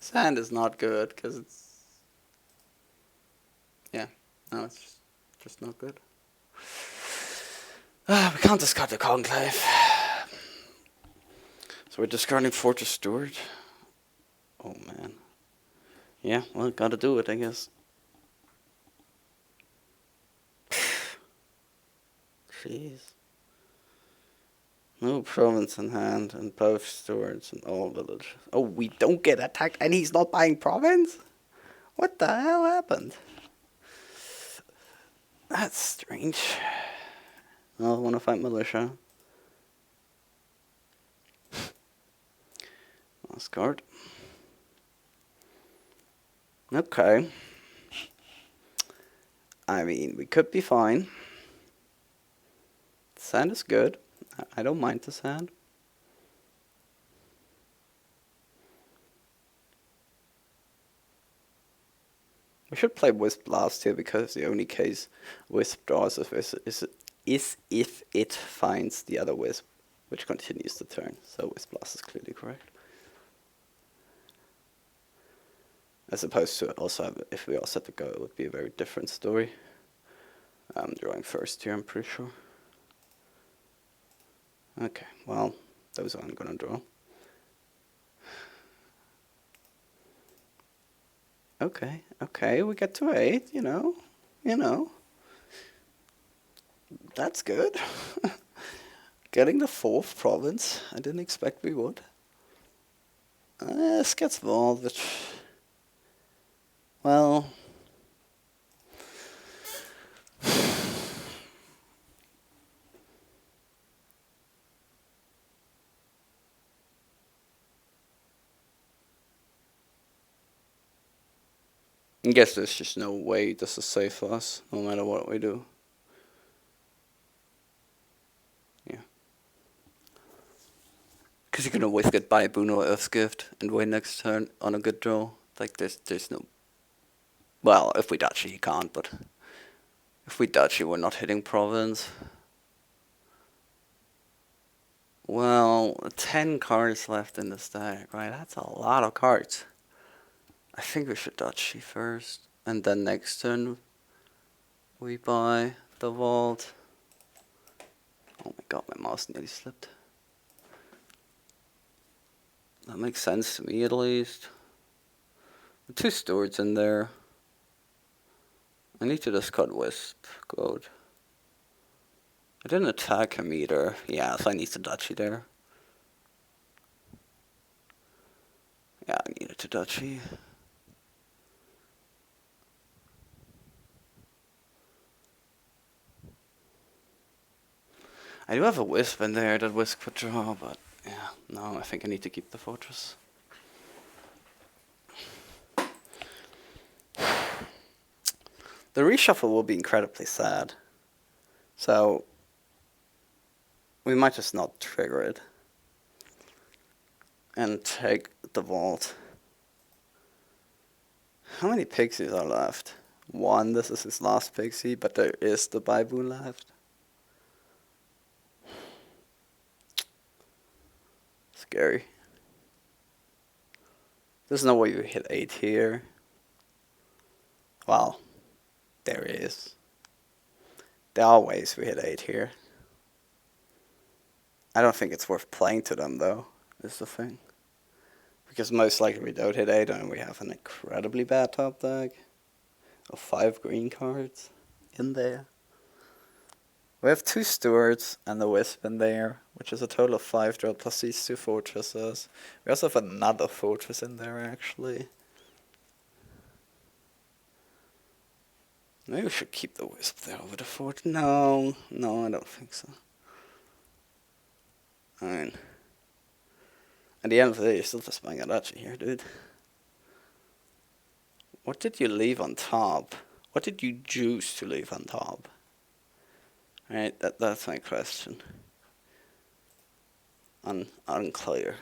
Speaker 1: Sand is not good, because it's... Yeah, no, it's just not good. We can't discard the Conclave. So we're discarding Fortress Steward. Oh man. Yeah, well, gotta do it, I guess. Jeez. No province in hand, and both stewards and all villages. Oh, we don't get attacked, and he's not buying province? What the hell happened? That's strange. I want to fight militia. Last card. Okay. I mean, we could be fine. Sand is good. I don't mind the sand. We should play Wisp last here because the only case Wisp draws is if it finds the other Wisp, which continues the turn. So Wisp last is clearly correct. As opposed to also have, if we all set to go, it would be a very different story. I'm drawing first here, I'm pretty sure. Okay, well, those are I'm gonna draw. Okay, we get to 8, you know. That's good. Getting the 4th province, I didn't expect we would. This gets Vault, which I guess there's just no way this is safe for us, no matter what we do. Yeah. Because you can always get by Boon or Earth's Gift and win next turn on a good draw. Like, there's no... Well, if we dodge it, you can't, but... If we dodge it, we're not hitting Province. Well, 10 cards left in the stack, right? That's a lot of cards. I think we should dodge she first. And then next turn, we buy the vault. Oh my god, my mouse nearly slipped. That makes sense to me, at least. 2 stewards in there. I need to discard Wisp. Good. I didn't attack him either. Yeah, so I need to dodgy there. Yeah, I needed to dodgy. I do have a Wisp in there that Wisp could draw, but yeah, no, I think I need to keep the Fortress. The reshuffle will be incredibly sad. So, we might just not trigger it. And take the vault. How many pixies are left? 1, this is his last pixie, but there is the Baiboon left. Scary. There's no way we hit 8 here. Well, there is. There are ways we hit 8 here. I don't think it's worth playing to them, though, is the thing. Because most likely we don't hit 8 and we have an incredibly bad top deck of 5 green cards in there. We have 2 stewards and the Wisp in there, which is a total of 5 draw plus these 2 fortresses. We also have another fortress in there, actually. Maybe we should keep the Wisp there over the fort. No, I don't think so. I mean, at the end of the day, you're still just buying a Dachi here, dude. What did you leave on top? What did you choose to leave on top? Right, that's my question. Unclear.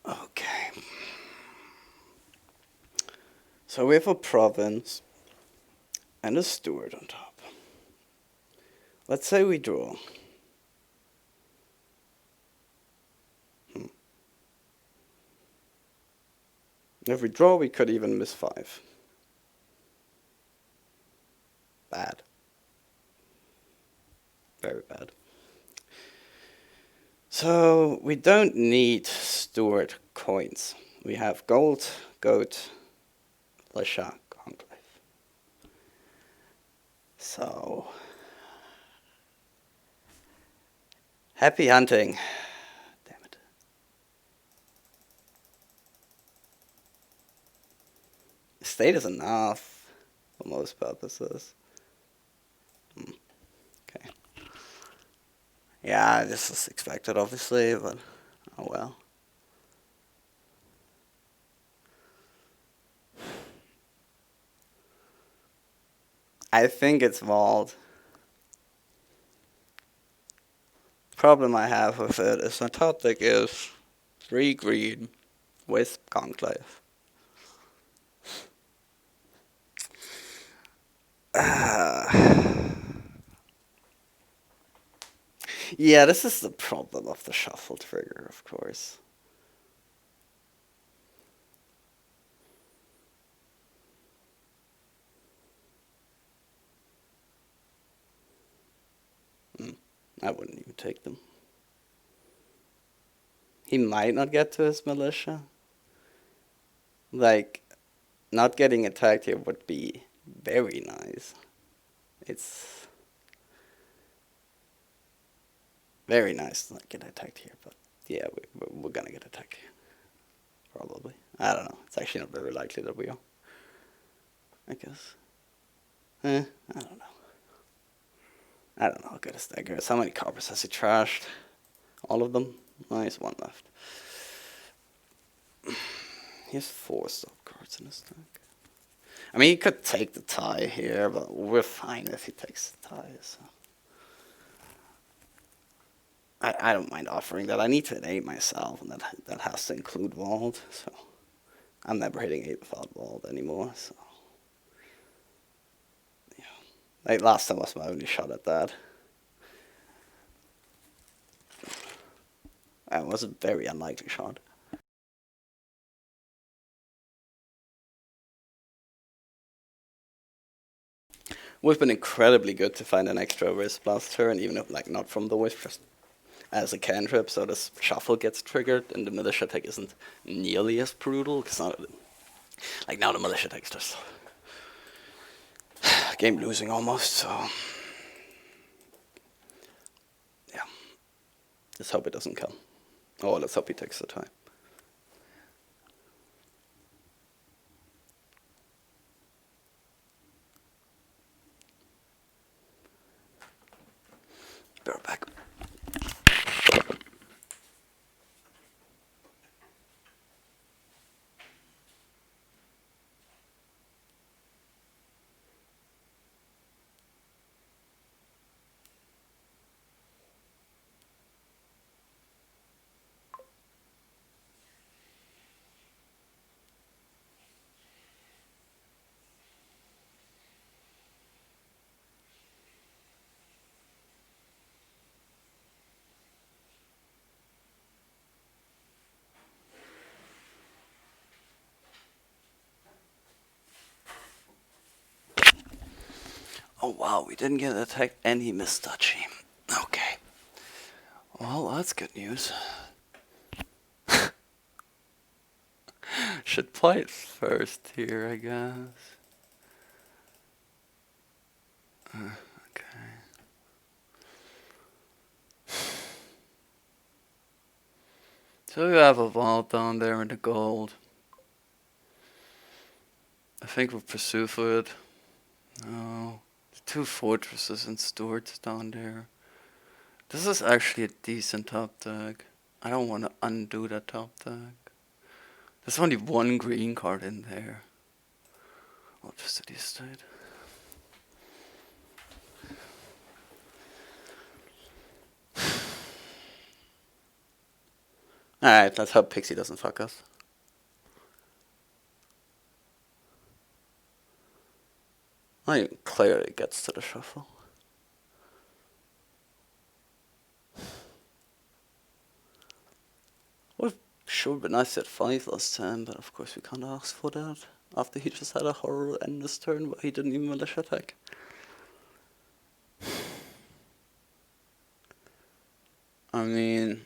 Speaker 1: Okay. So we have a province and a steward on top. Let's say we draw. If we draw, we could even miss 5. Bad. Very bad. So we don't need steward coins. We have gold, goat, Lasha, conclave. So happy hunting. Damn it. State is enough for most purposes. Okay. Yeah, this is expected, obviously, but oh well. I think it's vault. Problem I have with it is my top deck is 3 green, Wisp, conclave. Yeah, this is the problem of the shuffle trigger, of course. I wouldn't even take them. He might not get to his militia. Like, not getting attacked here would be very nice. It's very nice to not get attacked here, but yeah, we're gonna get attacked here. Probably. I don't know. It's actually not very likely that we are. I guess. I don't know. I don't know how good his deck is. How many coppers has he trashed? All of them? No, he's one left. He has 4 stop cards in his deck. I mean, he could take the tie here, but we're fine if he takes the tie. So. I don't mind offering that. I need to hit 8 myself, and that has to include Vault. So I'm never hitting 8 without Vault anymore. So yeah, like last time was my only shot at that. It was a very unlikely shot. We've been incredibly good to find an extra Wisp last turn, even if like not from the Wisp, just as a cantrip, so this shuffle gets triggered, and the militia attack isn't nearly as brutal, because like now the militia attack's just game losing almost, so yeah. Let's hope it doesn't come. Oh, let's hope he takes the time. Be right back. Oh wow, we didn't get attacked and he missed Dutchy. Okay. Well, that's good news. Should play it first here, I guess. Okay. So we have a vault down there in the gold. I think we'll pursue for it. No. 2 fortresses and Stuarts down there. This is actually a decent top deck. I don't want to undo that top deck. There's only 1 green card in there. I'll just do the estate. Alright, let's hope Pixie doesn't fuck us. I clearly gets to the shuffle. Well, sure would be nice to hit 5 last time, but of course we can't ask for that. After he just had a horror end this turn, but he didn't even militia attack. I mean,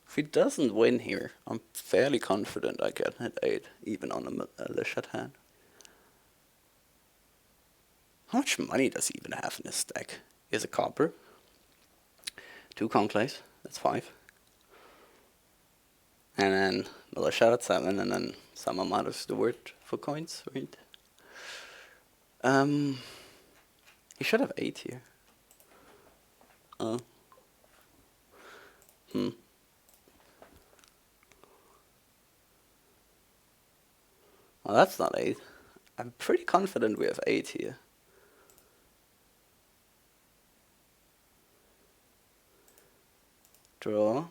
Speaker 1: if he doesn't win here, I'm fairly confident I can hit 8, even on a militia hand. How much money does he even have in his deck? He has a copper, 2 conclaves, that's 5. And then militia at 7, and then some amount of Steward for coins, right? He should have 8 here. Oh. Well, that's not 8. I'm pretty confident we have 8 here. Draw.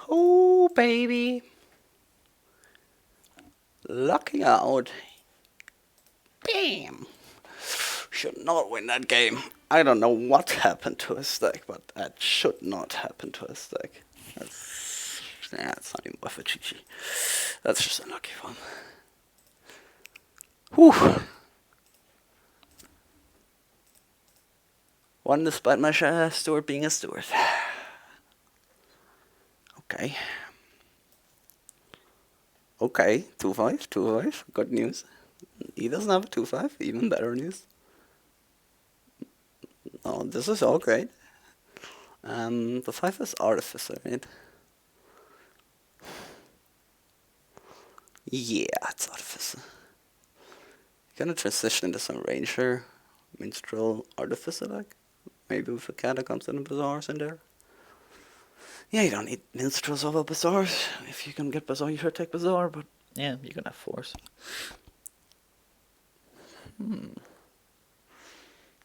Speaker 1: Oh, baby. Locking out. Bam. Should not win that game. I don't know what happened to his deck, but that should not happen to his deck. It's not even worth a GG. That's just a lucky one. Whew. One despite my Steward being a Steward. Okay. Okay, 2-5, 2-5. Good news. He doesn't have a 2-5, even better news. Oh, this is all great. The 5 is Artificer, right? Yeah, it's Artificer. Gonna transition into some Ranger, Minstrel, Artificer deck. Maybe with a Catacombs and a Bazaars in there. Yeah, you don't need Minstrels over Bazaars. If you can get Bazaar, you should take Bazaar, but...
Speaker 2: Yeah, you can have force.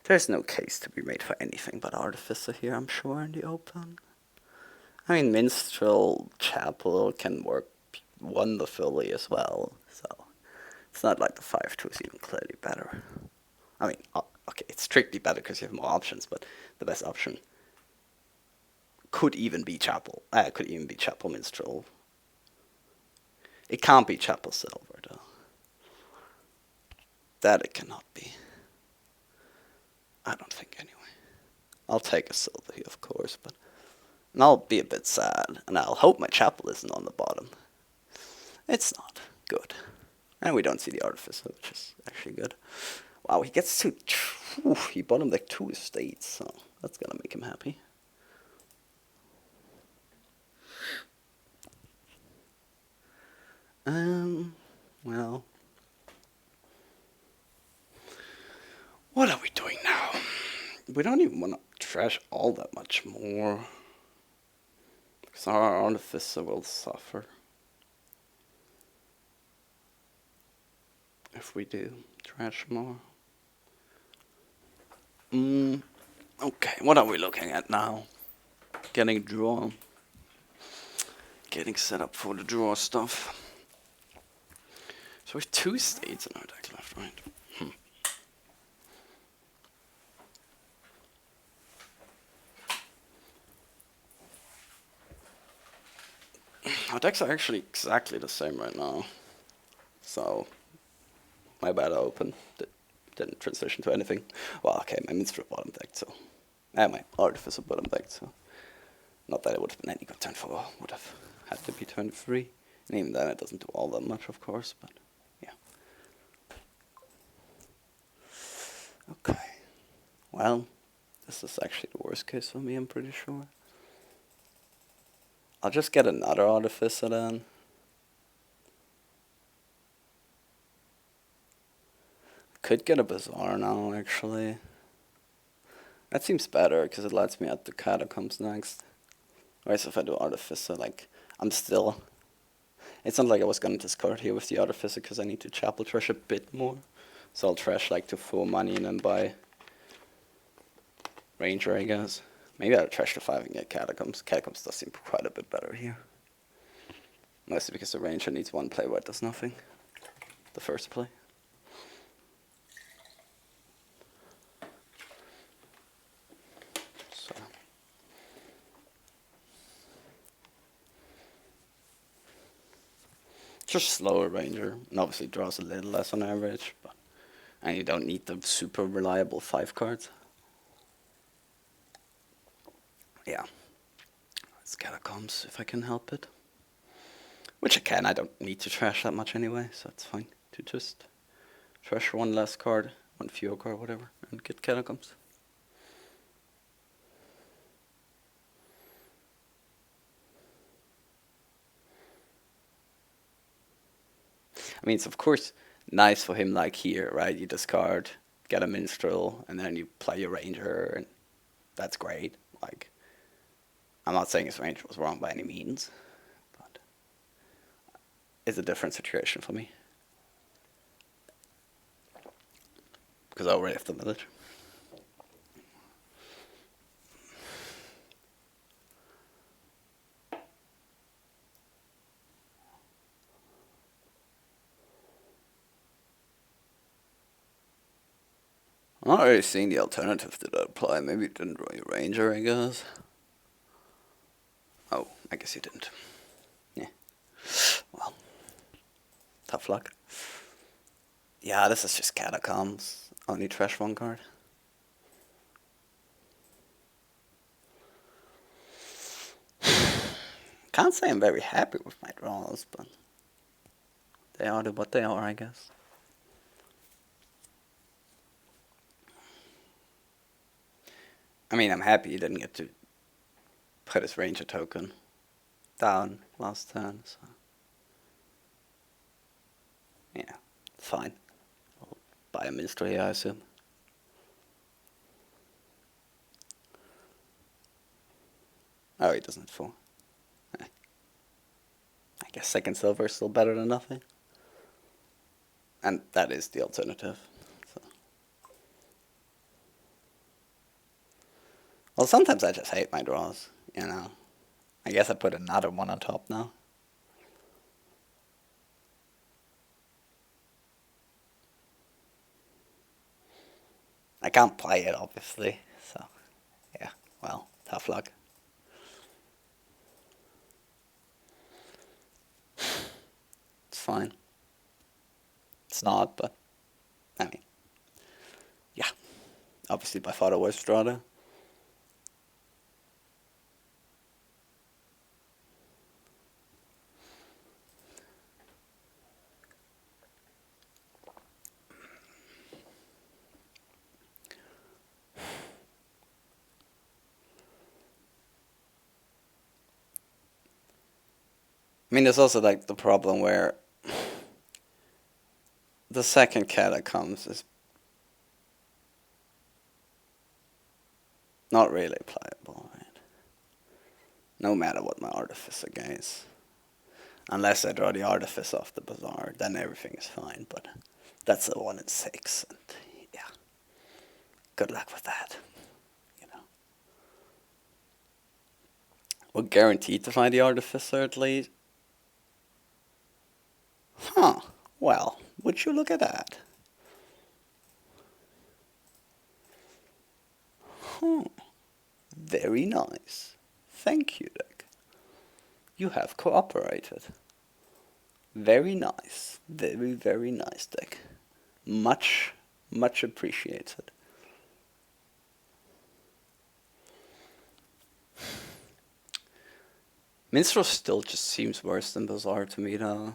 Speaker 1: There's no case to be made for anything but Artificer here, I'm sure, in the open. I mean, Minstrel Chapel can work wonderfully as well, so it's not like the 5-2 is even clearly better. I mean, okay, it's strictly better because you have more options, but the best option could even be Chapel. Could even be Chapel Minstrel. It can't be Chapel Silver, though. That it cannot be. I don't think, anyway. I'll take a silver here, of course, but... And I'll be a bit sad, and I'll hope my Chapel isn't on the bottom. It's not. Good. And we don't see the Artificer, which is actually good. Wow, he gets to... he bottomed like 2 estates, so that's gonna make him happy. Well... What are we doing now? We don't even want to trash all that much more. Because our Artificer will suffer. If we do trash more. Okay, what are we looking at now? Getting draw. Getting set up for the draw stuff. So we have 2 states in our deck left, right? Our decks are actually exactly the same right now. So, my bad, I opened. Didn't transition to anything. Well, okay, my Minstrel bottom deck, so... my Artificer bottom deck, so... Not that it would have been any good turn 4. Would have had to be turn 3. And even then, it doesn't do all that much, of course, but... Yeah. Okay. Well, this is actually the worst case for me, I'm pretty sure. I'll just get another Artificer then. Could get a Bazaar now, actually. That seems better, because it lets me add the Catacombs next. Whereas if I do Artificer, like, I'm still... It's not like I was going to discard here with the Artificer, because I need to Chapel Trash a bit more. So I'll trash, like, to 4 money and then buy Ranger, I guess. Maybe I'll trash to 5 and get Catacombs. Catacombs does seem quite a bit better here. Mostly because the Ranger needs 1 play where it does nothing. The first play. So. Just slower Ranger. And obviously draws a little less on average. But and you don't need the super reliable 5 cards. Yeah. It's Catacombs if I can help it. Which I can, I don't need to trash that much anyway, so it's fine to just trash 1 less card, 1 fewer card, whatever, and get Catacombs. I mean, it's of course nice for him like here, right? You discard, get a Minstrel, and then you play your Ranger, and that's great. Like, I'm not saying his Ranger was wrong by any means, but it's a different situation for me. Because I already have the village. I'm not really seeing the alternative to that play. Maybe you didn't draw your Ranger, I guess. Oh, I guess you didn't. Yeah. Well, tough luck. Yeah, this is just Catacombs. Only trash 1 card. Can't say I'm very happy with my draws, but they are what they are, I guess. I mean, I'm happy he didn't get to put his Ranger token down last turn, so... Yeah, it's fine. buy a minstrel here, I assume. Oh, he doesn't fall. I guess second silver is still better than nothing. And that is the alternative. So. Well, sometimes I just hate my draws, you know. I guess I put another one on top now. I can't play it, obviously, so yeah, well, tough luck. It's fine. It's not, but, I mean, yeah. Obviously by far the worst draw there. I mean, there's also like the problem where the second Catacombs is not really playable, right? No matter what my Artificer gains. Unless I draw the Artifice off the Bazaar, then everything is fine, but that's a 1 in 6, and yeah. Good luck with that, you know. We're guaranteed to find the Artificer at least. Huh, well, would you look at that? Huh, very nice. Thank you, deck. You have cooperated. Very nice. Very, very nice, deck. Much, much appreciated. Minstrel still just seems worse than Bazaar to me, though.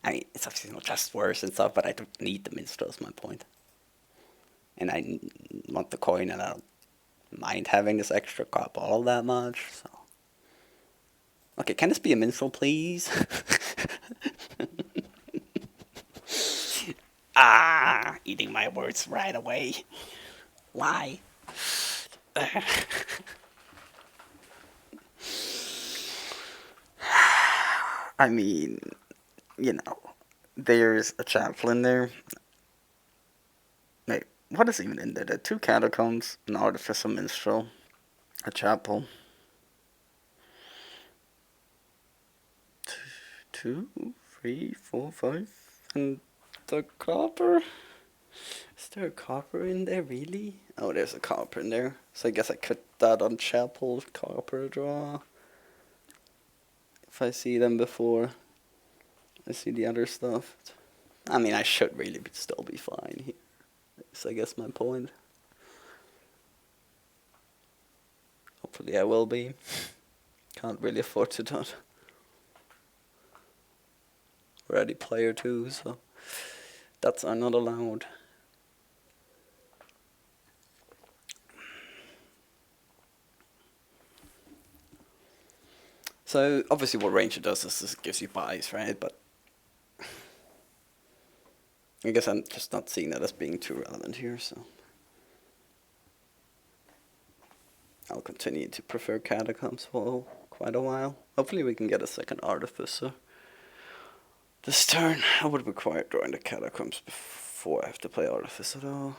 Speaker 1: I mean, it's obviously not just worse and stuff, but I don't need the Minstrel, is my point. And I want the coin, and I don't mind having this extra cop all that much, so. Okay, can this be a Minstrel, please? Ah, eating my words right away. Why? I mean, you know, there's a chaplain there. Wait, what is even in there? There are 2 catacombs, an artificer minstrel, a chapel. 2, 3, 4, 5, and the copper? Is there a copper in there, really? Oh, there's a copper in there. So I guess I put that on chapel, copper draw. If I see them before I see the other stuff. I mean, I should really still be fine here. That's, I guess, my point. Hopefully I will be. Can't really afford to not. Ready player 2, so that's not allowed. So obviously what Ranger does is it gives you buys, right? But I guess I'm just not seeing that as being too relevant here, so I'll continue to prefer Catacombs for quite a while. Hopefully we can get a second Artificer this turn. I would require drawing the Catacombs before I have to play Artificer though.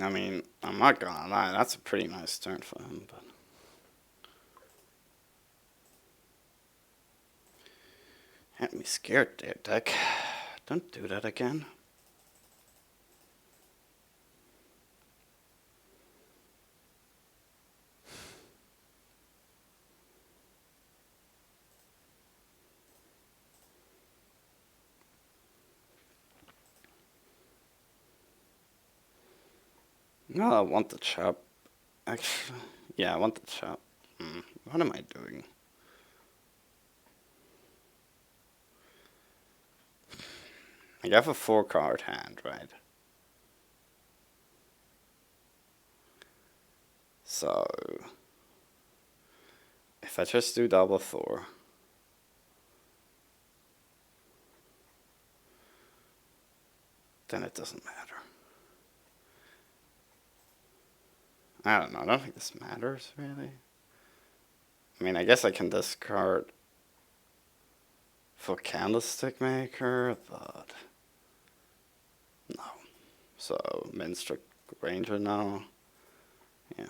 Speaker 1: I mean, I'm not gonna lie, that's a pretty nice turn for him, but had me scared there, deck. Don't do that again. No, I want the chop. Actually, yeah, I want the chop. What am I doing? I have a 4-card hand, right? So if I just do double Thor, then it doesn't matter. I don't know, I don't think this matters, really. I mean, I guess I can discard for Candlestick Maker, but no. So, Minstrel Ranger now. Yeah.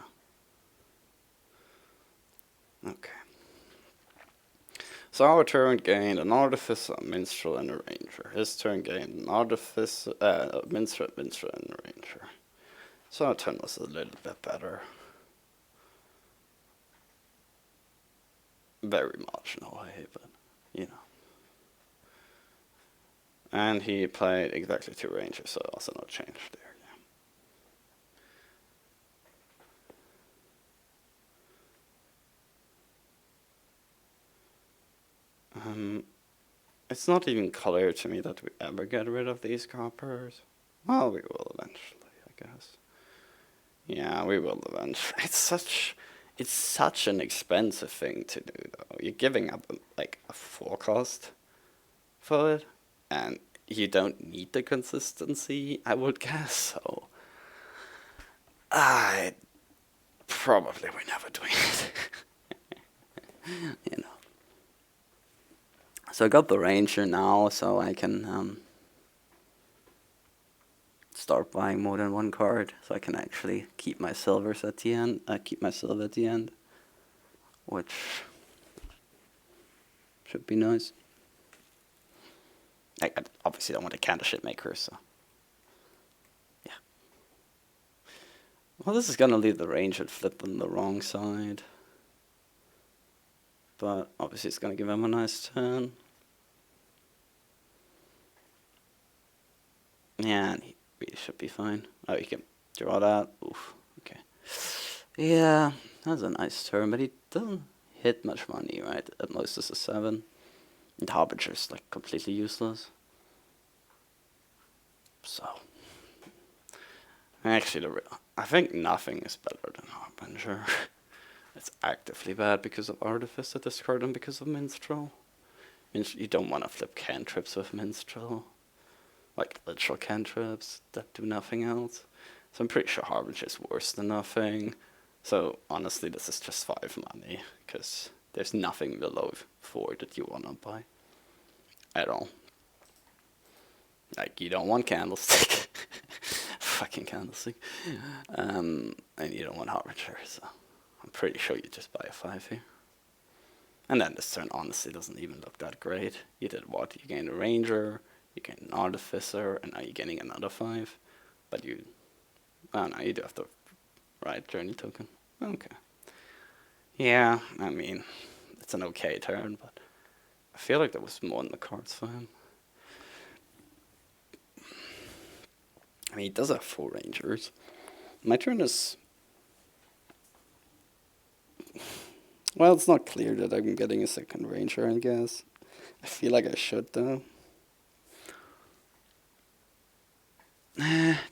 Speaker 1: Okay. So our turn gained an Artificer, a Minstrel, and a Ranger. His turn gained an Artificer, a Minstrel, and a Ranger. So our turn was a little bit better. Very marginal way, but, you know. And he played exactly 2 Rangers, so also no change there. It's not even clear to me that we ever get rid of these coppers. Well, we will eventually, I guess. Yeah, we will eventually. It's such an expensive thing to do, though. You're giving up like a 4 cost for it, and you don't need the consistency, I would guess. So, I probably we're never doing it. You know. So I got the Ranger now, so I can start buying more than 1 card, so I can actually keep my silvers at the end. Keep my silver at the end, which should be nice. I obviously don't want a Candlestick Maker, so yeah. Well, this is gonna leave the Ranger flip on the wrong side, but obviously it's gonna give him a nice turn. Yeah, and he really should be fine. Oh, he can draw that. Oof. Okay. Yeah, that's a nice turn, but he doesn't hit much money, right? At most it's a 7. And Harbinger's like completely useless. So, actually, I think nothing is better than Harbinger. It's actively bad because of Artificer discard and because of Minstrel. You don't want to flip cantrips with Minstrel. Like literal cantrips that do nothing else. So I'm pretty sure Harbinger is worse than nothing. So honestly, this is just 5 money, because there's nothing below 4 that you want to buy. At all. Like, you don't want Candlestick. Fucking Candlestick. And you don't want Harbinger, so I'm pretty sure you just buy a 5 here. And then this turn honestly doesn't even look that great. You did what? You gained a Ranger, you gained an Artificer, and now you're getting another 5. But you... Oh no, you do have the right journey token. Okay. Yeah, I mean, it's an okay turn, but I feel like there was more in the cards for him. I mean, he does have 4 Rangers. My turn is... Well, it's not clear that I'm getting a second Ranger, I guess. I feel like I should, though.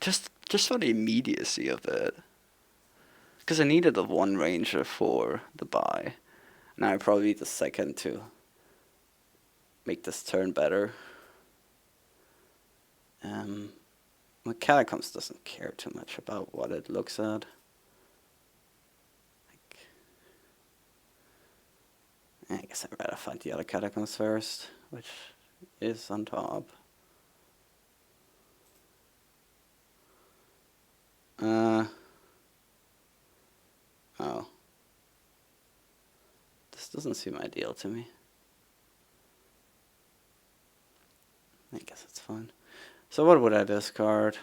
Speaker 1: Just for the immediacy of it. Because I needed a 1 Ranger for the buy. Now I probably need the second to make this turn better. My Catacombs doesn't care too much about what it looks at. I guess I'd rather find the other Catacombs first, which is on top. Oh. This doesn't seem ideal to me. I guess it's fine. So what would I discard?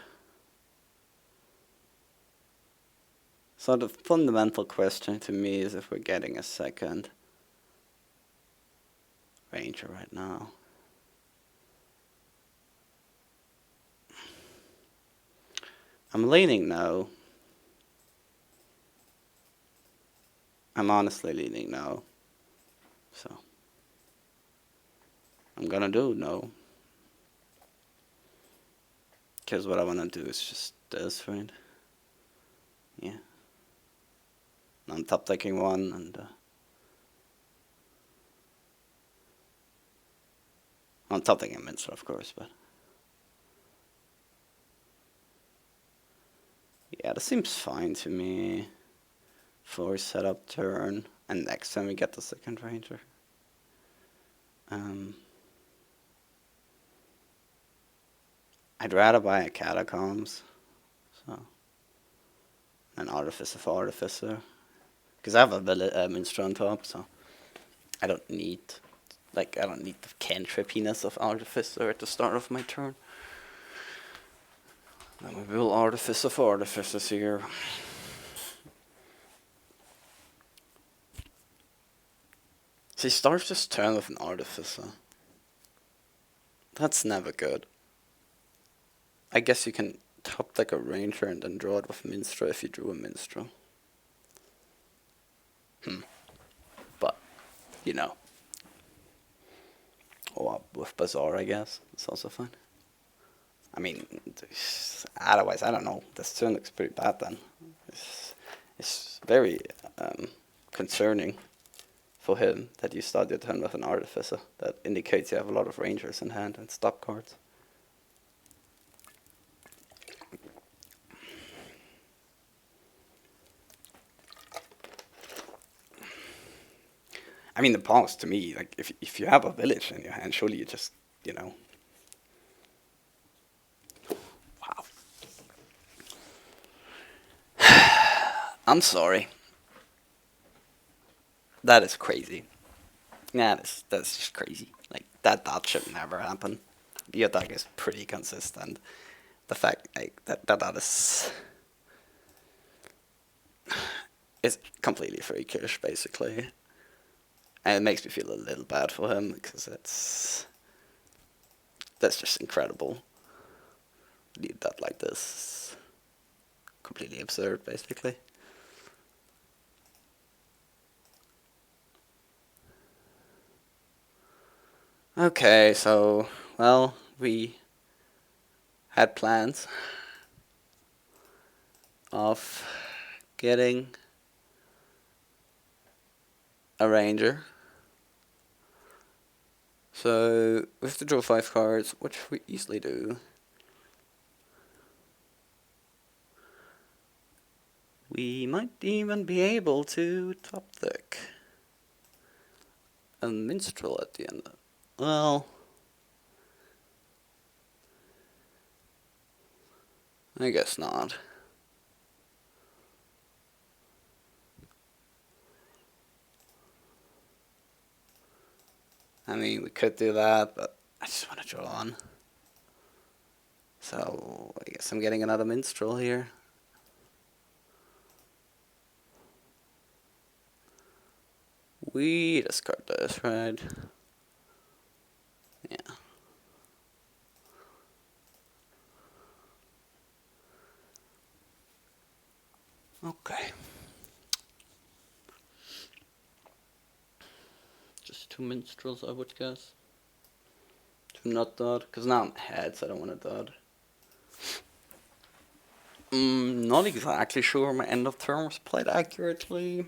Speaker 1: So the fundamental question to me is if we're getting a second Ranger right now. I'm leaning no. I'm honestly leaning no. So I'm gonna do no. Because what I want to do is just this, right? Yeah. And I'm top decking one, and I'm top decking a minstrel, of course, but yeah, this seems fine to me. Floor setup turn, and next time we get the second ranger. I'd rather buy a catacombs, so an artificer for artificer, because I have a minstrel on top, so I don't need I don't need the cantrippiness of artificer at the start of my turn. Then we will artificer for artificers here. So he starts his turn with an artificer. That's never good. I guess you can top deck a ranger and then draw it with minstrel if you drew a minstrel. But, you know. Or with bazaar, I guess. It's also fine. I mean, otherwise, I don't know. This turn looks pretty bad then. It's very concerning for him that you start your turn with an artificer. That indicates you have a lot of rangers in hand and stop cards. I mean, the pause to me, like if you have a village in your hand, surely you just, you know. Wow. I'm sorry. That is crazy. Yeah, that's just crazy. Like that should never happen. Your deck is pretty consistent. The fact like that is completely freakish, basically. And it makes me feel a little bad for him because that's just incredible. Leave that like this. Completely absurd, basically. Okay, so, well, we had plans of getting a ranger. So, we have to draw 5 cards, which we easily do. We might even be able to top deck a minstrel at the end. Well, I guess not. I mean, we could do that, but I just want to draw on. So, I guess I'm getting another minstrel here. We discard this, right? Yeah. Okay. Just 2 minstrels, I would guess. 2 not dot, because now I'm ahead, so I don't want to dot. Not exactly sure my end of turn was played accurately.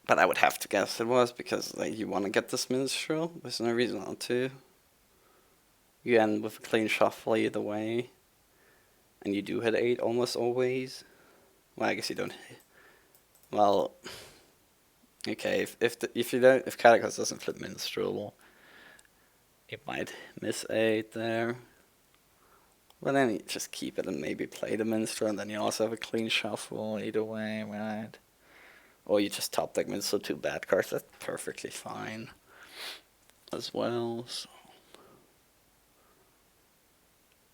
Speaker 1: But I would have to guess it was because like you want to get this minstrel. There's no reason not to. You end with a clean shuffle either way, and you do hit 8 almost always. Well, I guess you don't. Well, okay. If Catacomb doesn't flip minstrel, it might miss 8 there. Well, then you just keep it and maybe play the minstrel, and then you also have a clean shuffle either way, right? Or you just top deck minstrel 2 bad cards. That's perfectly fine as well. So.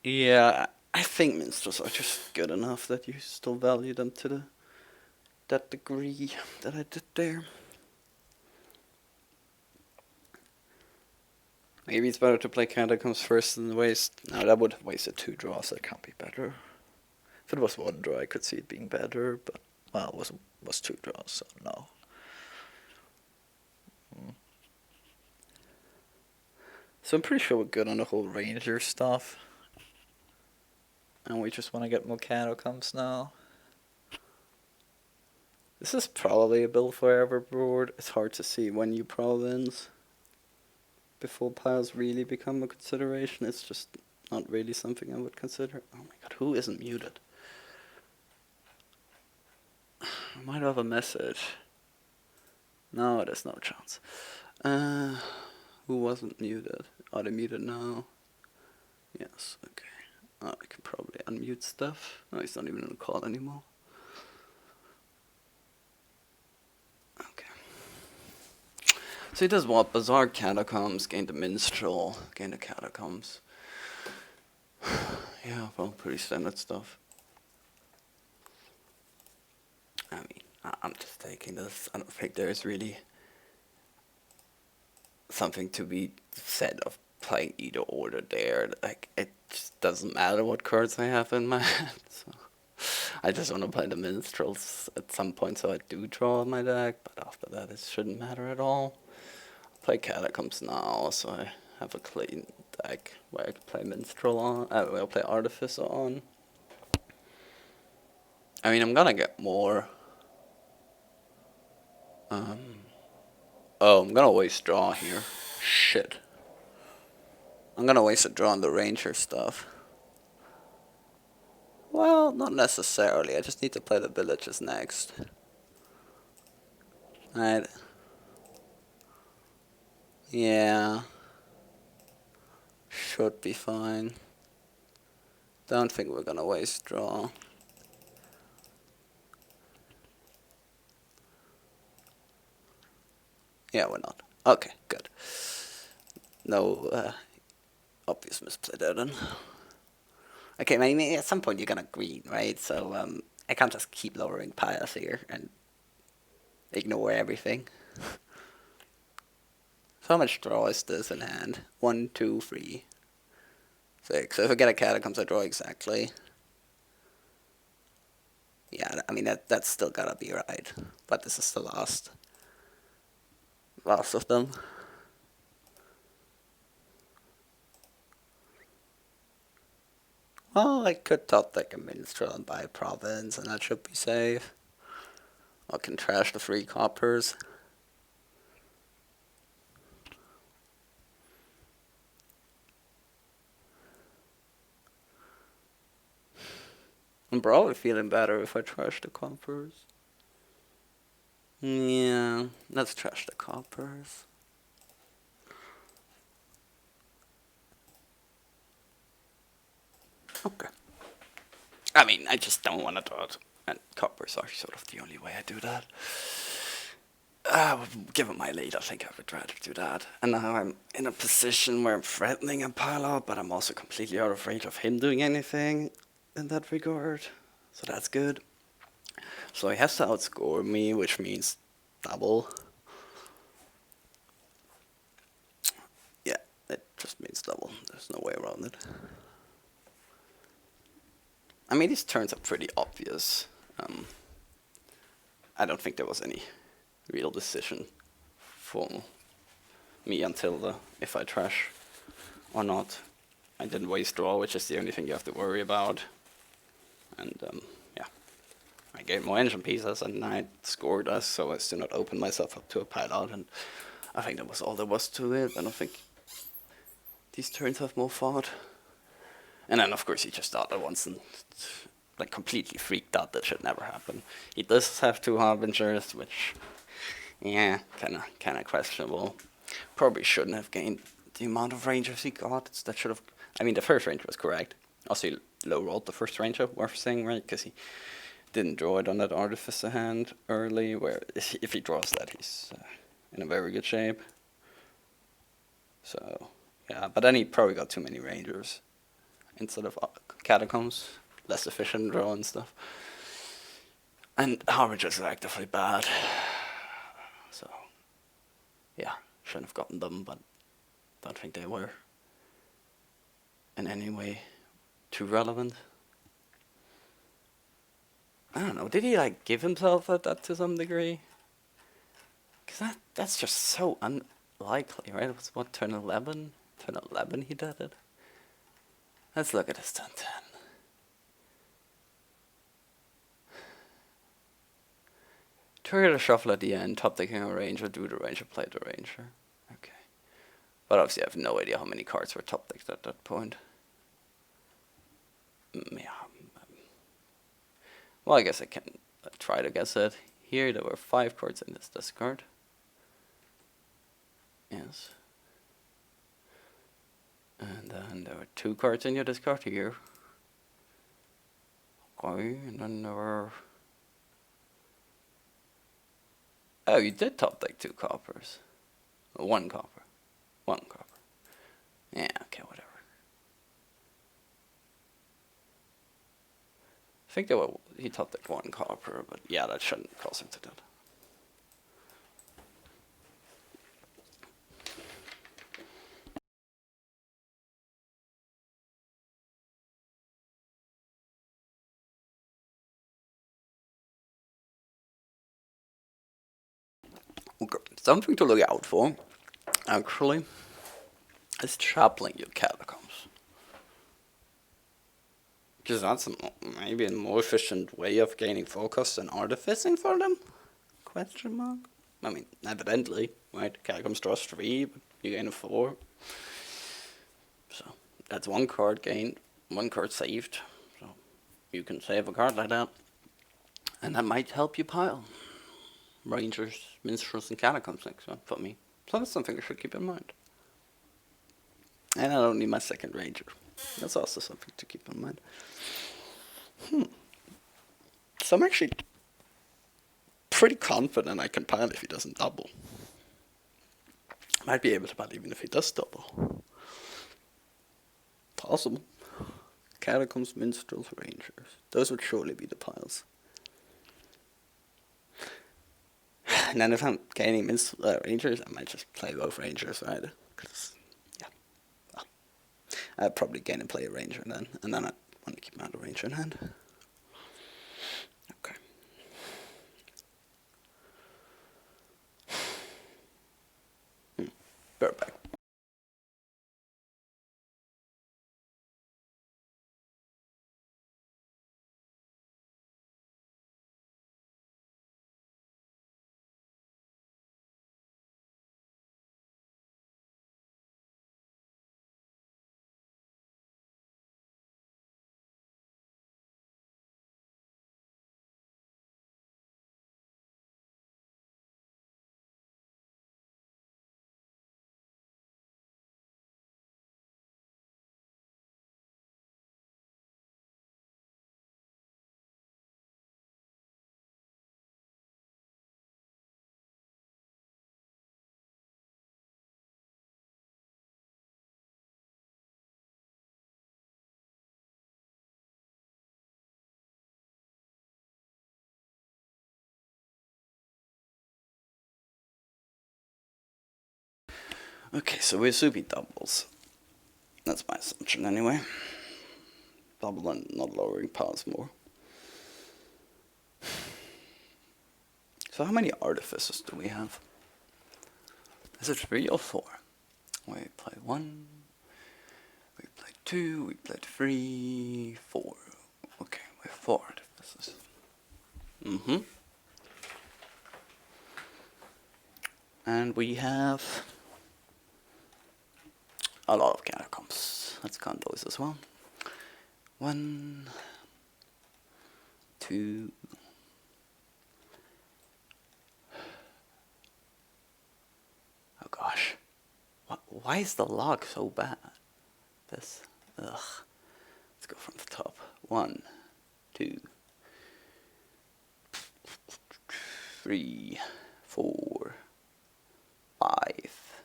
Speaker 1: Yeah, I think minstrels are just good enough that you still value them to that degree that I did there. Maybe it's better to play Catacombs first and waste. No, that would have wasted 2 draws. That can't be better. If it was 1 draw, I could see it being better, but well, it was 2 draws, so no.
Speaker 2: So I'm pretty sure we're good on the whole ranger stuff. And we just want to get more catacombs now. This is probably a build for Everboard. It's hard to see when you province before piles really become a consideration. It's just not really something I would consider. Oh my god, who isn't muted? I might have a message. No, there's no chance. Who wasn't muted? Are they muted now? Yes, okay. I can probably unmute stuff. No, he's not even in the call anymore. Okay. So he does what? Bizarre Catacombs, gain the Minstrel, gain the Catacombs. Yeah, well, pretty standard stuff. I mean, I'm just taking this. I don't think there's really something to be said of playing either order there. Like, it just doesn't matter what cards I have in my hand. So I just want to play the Minstrels at some point so I do draw my deck, but after that it shouldn't matter at all. I'll play Catacombs now, so I have a clean deck where I can play Minstrel on. I'll play Artificer on. I mean, I'm gonna get more. Oh, I'm gonna waste draw here. Shit. I'm gonna waste a draw on the Ranger stuff. Well, not necessarily. I just need to play the villages next. Right. Yeah. Should be fine. Don't think we're gonna waste draw. Yeah, we're not. Okay, good. No obvious misplay there then. Okay, I mean, at some point you're gonna green, right? So I can't just keep lowering piles here and ignore everything. So how much draw is this in hand? 1, 2, 3, 6. So if I get a Catacombs, I draw exactly. Yeah, I mean that's still gotta be right. But this is the last of them. Well, I could top deck a Minstrel and buy a Province, and that should be safe. I can trash the 3 coppers. I'm probably feeling better if I trash the coppers. Yeah, let's trash the coppers. Okay. I mean, I just don't want to draw it. And coppers are sort of the only way I do that. Given my lead, I think I would rather do that. And now I'm in a position where I'm threatening a pile up, but I'm also completely out of range of him doing anything in that regard. So that's good. So he has to outscore me, which means double. Yeah, it just means double. There's no way around it. I mean, these turns are pretty obvious. I don't think there was any real decision for me until if I trash or not. I didn't waste draw, which is the only thing you have to worry about. And yeah, I gave more engine pieces and I scored us so as to not open myself up to a pile out. And I think that was all there was to it. I don't think these turns have more thought. And then of course he just started once and like completely freaked out. That should never happen. He does have 2 harbingers, which yeah, kind of questionable. Probably shouldn't have gained the amount of rangers he got. That should have. I mean, the first ranger was correct. Also, he low rolled the first ranger, worth saying, right? Because he didn't draw it on that artificer hand early. Where if he draws that, he's in a very good shape. So yeah, but then he probably got too many rangers instead of catacombs, less efficient draw and stuff. And harbingers are actively bad. So yeah, shouldn't have gotten them, but don't think they were in any way too relevant. I don't know, did he like give himself at that to some degree? Because that's just so unlikely, right? It was what, turn 11?
Speaker 1: Turn 11 he did it. Let's look at his turn 10. Trigger the shuffle at the end, top decking a ranger, do the ranger, play the ranger. Okay. But obviously I have no idea how many cards were top decked at that point. Yeah. Well, I guess I can try to guess it. Here there were 5 cards in this discard. Yes. And then there were 2 cards in your discard here. Okay, and then there were... Oh, you did top deck 2 coppers. 1 copper. 1 copper. Yeah, okay, whatever. I think he top decked 1 copper, but yeah, that shouldn't cause him to do that. Okay. Something to look out for, actually, is trappling your catacombs. Because that's maybe a more efficient way of gaining focus than artificing for them? Question mark? I mean, evidently, right? Catacombs draws 3, but you gain a 4. So, that's 1 card gained, 1 card saved. So, you can save a card like that. And that might help you pile Rangers, Minstrels, and Catacombs next one for me. So that's something I should keep in mind. And I don't need my 2nd Ranger. That's also something to keep in mind. So I'm actually pretty confident I can pile if he doesn't double. Might be able to pile even if he does double. Possible. Catacombs, Minstrels, Rangers. Those would surely be the piles. And then if I'm gaining Rangers, I might just play both Rangers, right? Because, yeah. Well, I'd probably gain and play a Ranger then. And then I want to keep my other Ranger in hand. Okay. Perfect. Okay, so we assume he doubles. That's my assumption anyway. Double and not lowering piles more. So how many artificers do we have? Is it 3 or 4? We play 1, we play 2, we played 3, 4. Okay, we have 4 artificers. And we have a lot of catacombs. Let's count those as well. 1, 2. Oh gosh. Why is the log so bad? This. Ugh. Let's go from the top. 1, 2, 3, 4, 5,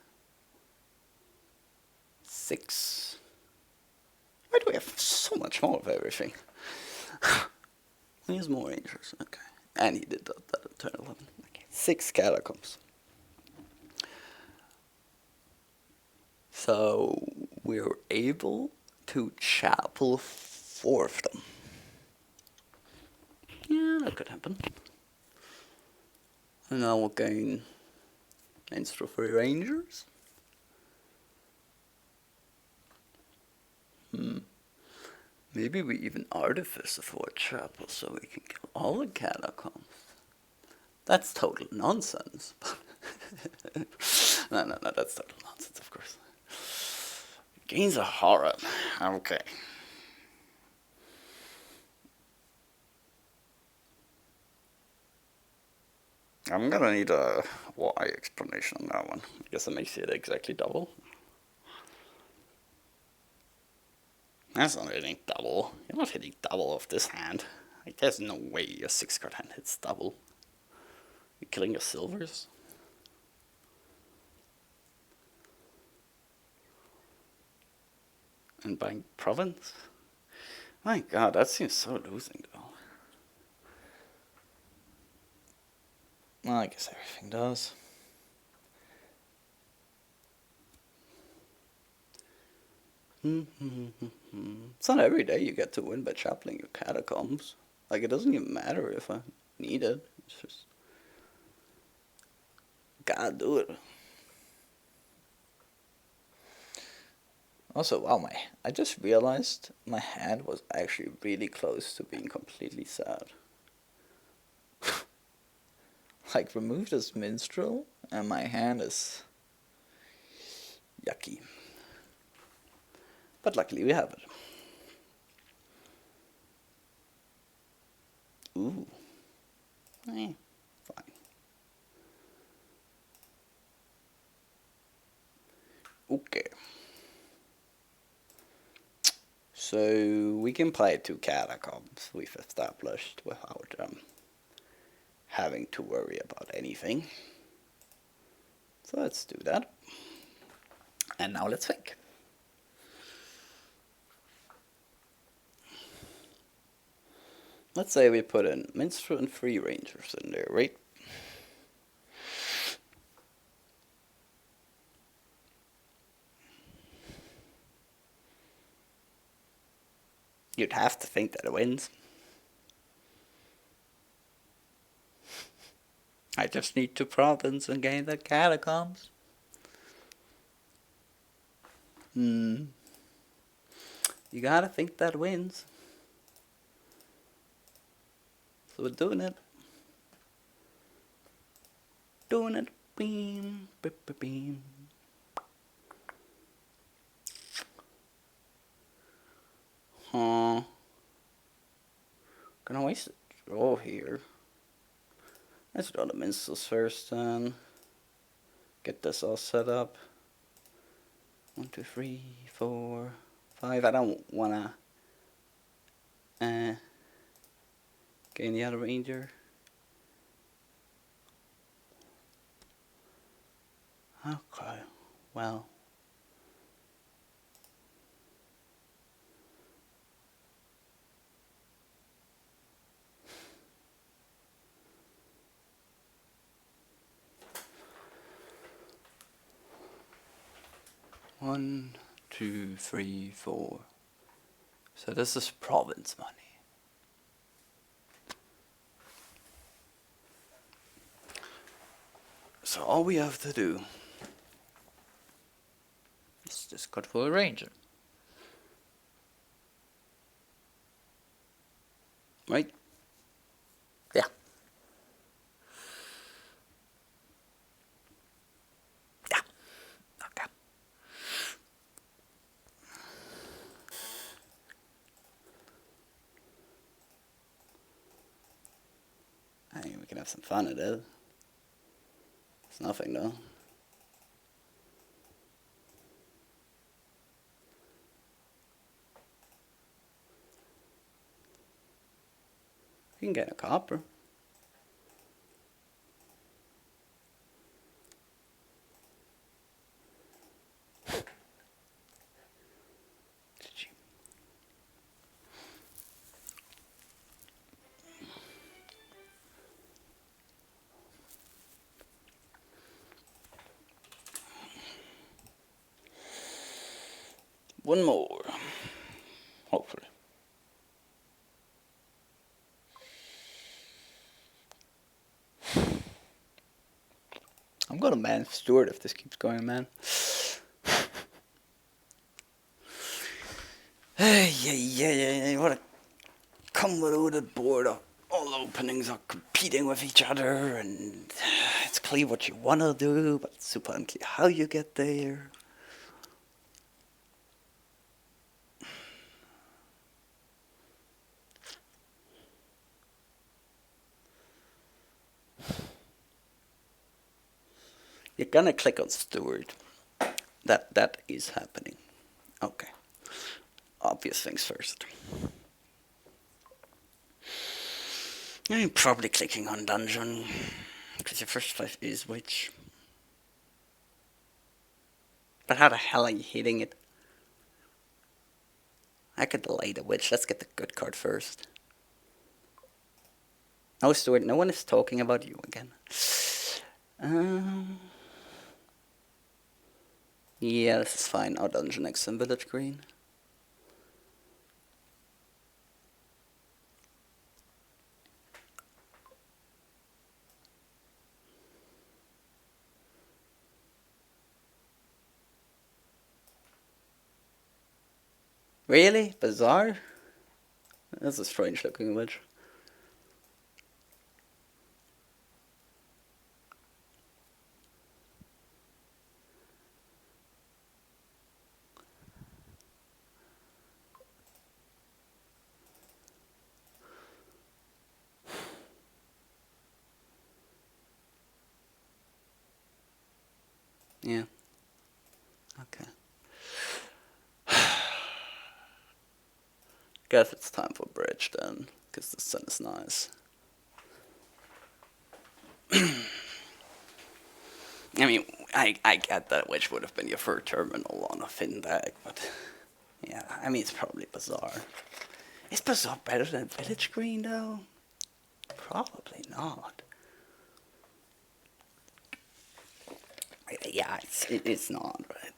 Speaker 1: 6. Why do we have so much more of everything? Here's more Rangers. Okay. And he did that at turn 11. Okay. 6 catacombs. So we were able to chapel 4 of them. Yeah, that could happen. And now we'll gain Minstrel 3 Rangers. Maybe we even artifice a fort chapel so we can kill all the catacombs. That's total nonsense. No, that's total nonsense, of course. Gains a horror. Okay. I'm gonna need a why explanation on that one. I guess it makes it exactly double. That's not hitting double. You're not hitting double off this hand. Like, there's no way a 6-card hand hits double. You're killing your silvers? And buying province? My god, that seems so losing though. Well, I guess everything does. It's not every day you get to win by chapeling your catacombs. Like, it doesn't even matter if I need it. It's just gotta do it. Also, wow, I just realized my hand was actually really close to being completely sad. Like, remove this minstrel, and my hand is yucky. But luckily we have it. Ooh. Fine. Okay. So we can play 2 catacombs we've established without having to worry about anything. So let's do that. And now let's think. Let's say we put in Minstrel and 3 Rangers in there, right? You'd have to think that it wins. I just need to province and gain the catacombs. You gotta think that wins. So we're doing it. Doing it. Beam, beam, beam. Huh. Gonna waste a draw here. Let's draw the minstrels first then. Get this all set up. 1, 2, 3, 4, 5. I don't wanna gain the other ranger. Okay, well. One, 2, 3, 4. So this is province money. So all we have to do is discard for a ranger. Right? Yeah. Yeah. Okay. I think we can have some fun at it. It's nothing though. You can get a copper. One more. Hopefully. I'm gonna man Stewart if this keeps going, man. Hey, yeah. What a convoluted board. All openings are competing with each other, and it's clear what you want to do, but it's super unclear how you get there. You're gonna click on Steward. That is happening. Okay. Obvious things first. I'm probably clicking on Dungeon, because your first choice is Witch. But how the hell are you hitting it? I could delay the Witch. Let's get the good card first. Oh, Stuart, no one is talking about you again. Um, yeah, this is fine. Our Dungeon next in Village Green. Really? Bizarre? That's a strange looking Witch. Yeah. Okay. Guess it's time for Bridge then, because the sun is nice. I mean, I get that Witch would have been your first terminal on a Fin deck, but yeah, I mean, it's probably Bizarre. Is Bizarre better than Village Green though? Probably not. Yeah, it's not, right?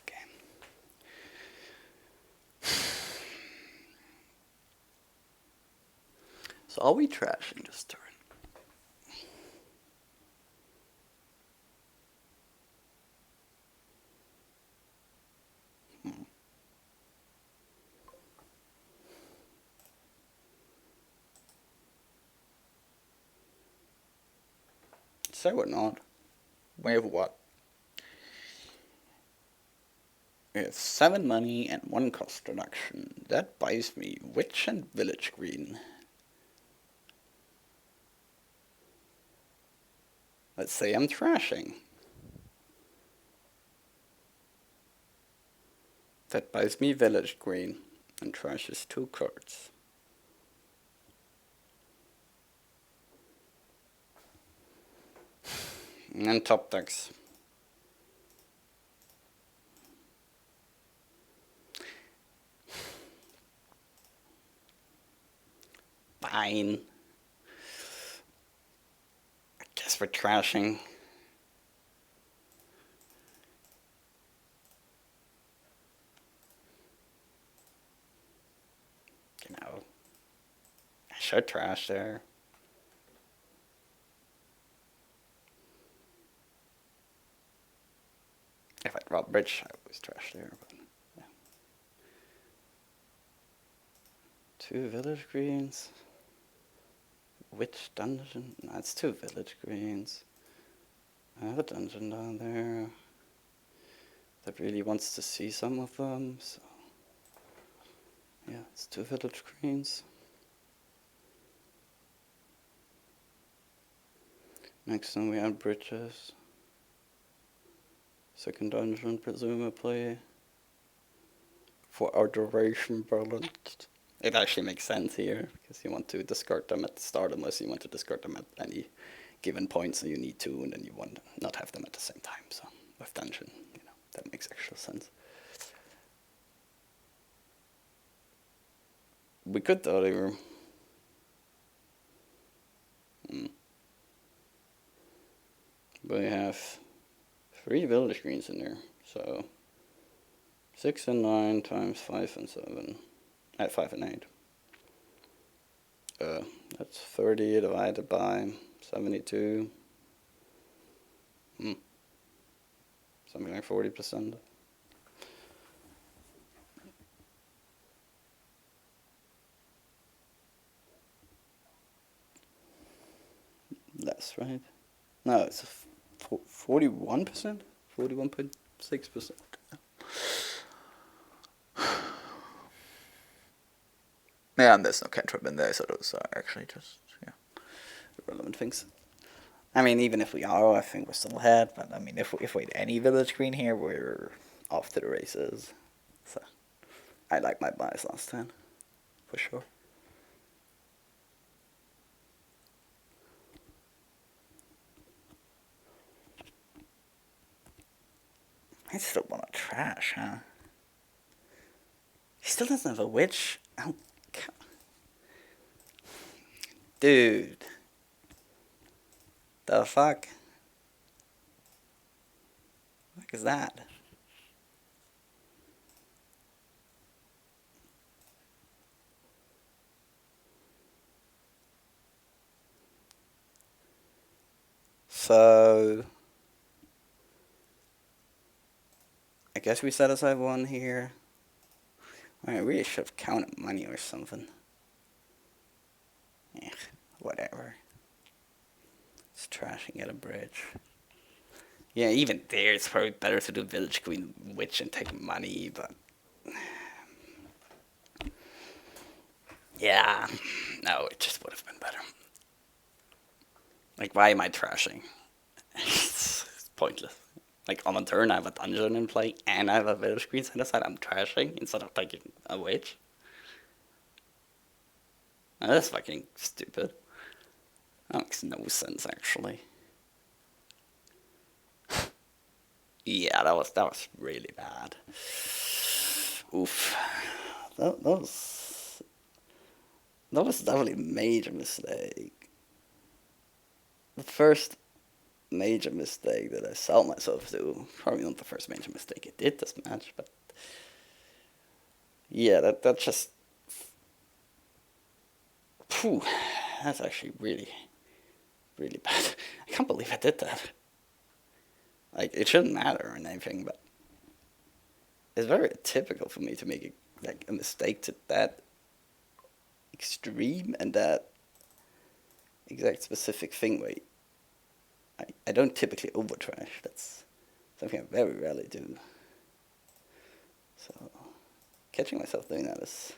Speaker 1: Okay. So are we trashing this turn? Say we're not. We have what? We have 7 money and 1 cost reduction. That buys me Witch and Village Green. Let's say I'm trashing. That buys me Village Green and trashes 2 cards. And top decks. Fine. I guess we're trashing. You know, I should trash there. If I draw Bridge, I always trash there. But yeah. 2 Village Greens. Which dungeon? No, it's 2 Village Greens. I have a dungeon down there that really wants to see some of them, so yeah, it's 2 Village Greens. Next time we add bridges. Second dungeon, presumably. For our duration balanced. It actually makes sense here, because you want to discard them at the start unless you want to discard them at any given point, so you need to, and then you want to not have them at the same time. So with dungeon, that makes actual sense. We could though here. We have 3 Village Greens in there, so 6 and 9 times 5 and 7. 5 and 8. That's 30 divided by 72. Something like 40%. less, right? No, it's 41%? 41.6%. Yeah, and there's no cantrip in there, so those are actually just, yeah, irrelevant things. I mean, even if we are, I think we're still ahead, but I mean, if we had any village green here, we're off to the races. So, I like my buys last turn, for sure. I still want to trash, huh? He still doesn't have a witch. Oh, dude. The fuck? What is that? So, I guess we set aside one here. I really should have counted money or something. Yeah, whatever. It's trashing at a bridge. Yeah, even there, it's probably better to do Village Queen Witch and take money, but... Yeah, no, it just would have been better. Like, why am I trashing? It's pointless. Like, on a turn, I have a dungeon in play, and I have a Village Queen set aside. I'm trashing instead of taking a Witch. Now, that's fucking stupid. That makes no sense, actually. Yeah, that was really bad. Oof. That was definitely a major mistake. The first major mistake that I saw myself do. Probably not the first major mistake I did this match, but yeah, that just. Phew, that's actually really, really bad. I can't believe I did that. Like, it shouldn't matter or anything, but it's very typical for me to make a mistake to that extreme and that exact specific thing where I don't typically overtrash. That's something I very rarely do. So catching myself doing that is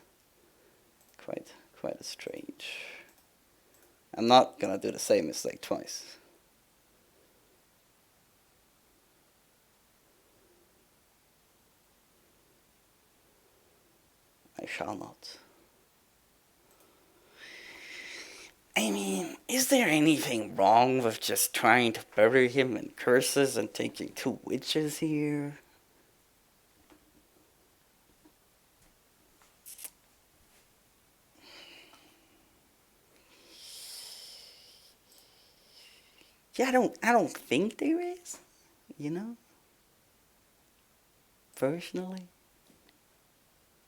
Speaker 1: quite strange. I'm not gonna do the same mistake twice. I shall not. I mean, is there anything wrong with just trying to bury him in curses and taking 2 witches here? Yeah, I don't think there is. You know? Personally.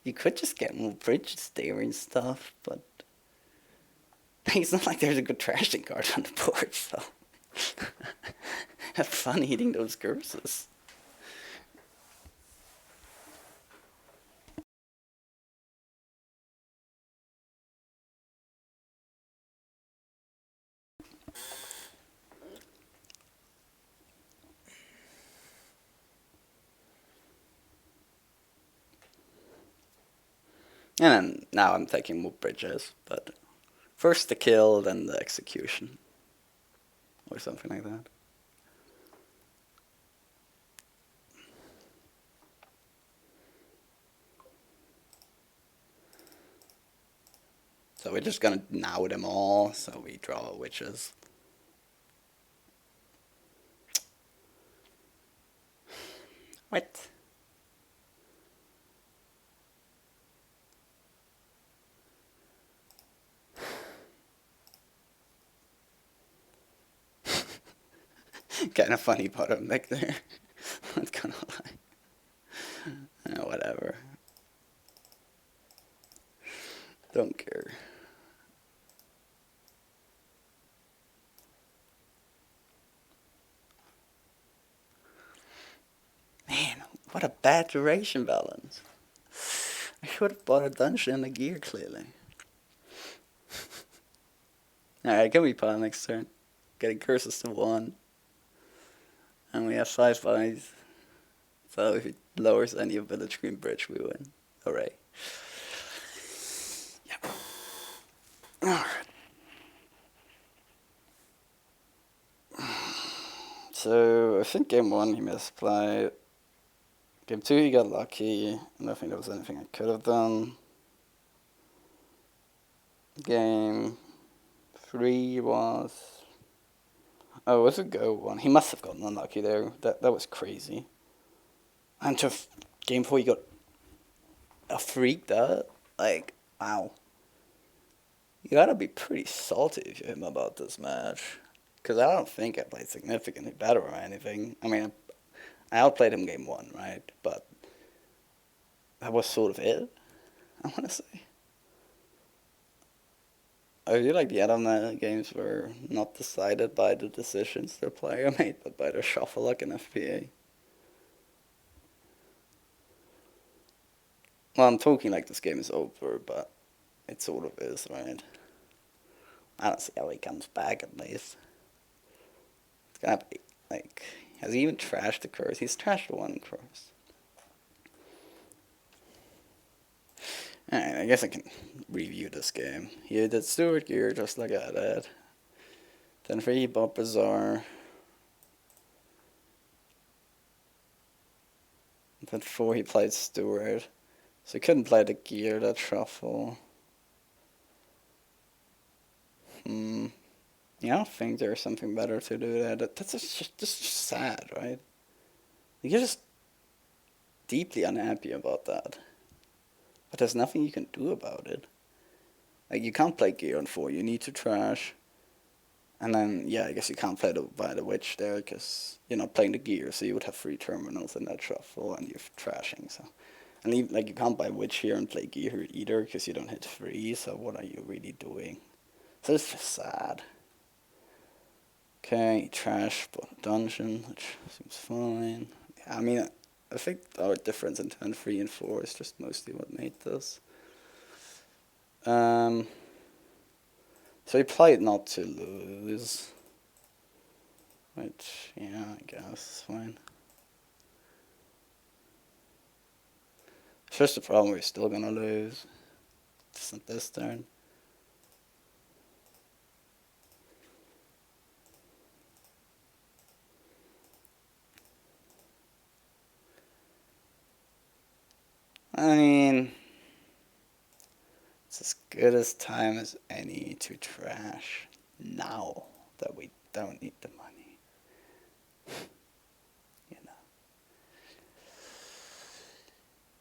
Speaker 1: You could just get more bridges there and stuff, but it's not like there's a good trashing card on the board, so have fun hitting those curses. And then now I'm taking more bridges, but first the kill, then the execution. Or something like that. So we're just gonna now them all, so we draw witches. What? Kind of funny bottom deck there. Not gonna lie. Whatever. Don't care. Man, what a bad duration balance. I should have bought a dungeon and a gear, clearly. Alright, can we pile next turn? getting curses to 1. And we have 5 buys. So if it lowers any of Village Green Bridge, we win. Hooray. Yeah. Alright. So I think game 1 he misplayed. Game 2 he got lucky. I don't think there was anything I could have done. Game 3 was... Oh, it was a go one. He must have gotten unlucky there. That was crazy. And to game 4 he got a freak that. Like, wow. You gotta be pretty salty if you're him about this match. Because I don't think I played significantly better or anything. I mean, I outplayed him game 1, right? But that was sort of it, I want to say. I feel like the other games were not decided by the decisions the player made, but by the shuffle luck and FPA. Well, I'm talking like this game is over, but it sort of is, right? I don't see how he comes back at least. It's gotta be, like, has he even trashed the curse? He's trashed 1 curse. Alright, I guess I can review this game. He did Steward Gear just like I did. Then 3 bought Bazaar. Then 4 he played Steward. So he couldn't play the gear, that shuffle. Yeah, I don't think there's something better to do there. That's just sad, right? You're just deeply unhappy about that. But there's nothing you can do about it. Like, you can't play gear on 4, you need to trash. And then, yeah, I guess you can't play by the witch there, because you're not playing the gear, so you would have 3 terminals in that shuffle, and you're trashing, so. And even, like, you can't buy witch here and play gear either, because you don't hit 3, so what are you really doing? So it's just sad. Okay, trash dungeon, which seems fine. Yeah, I mean, I think our difference in turn 3 and 4 is just mostly what made this. So he played not to lose. Which, yeah, I guess is fine. It's just the problem, we're still gonna lose. Just not this turn. I mean, it's as good as time as any to trash now that we don't need the money. You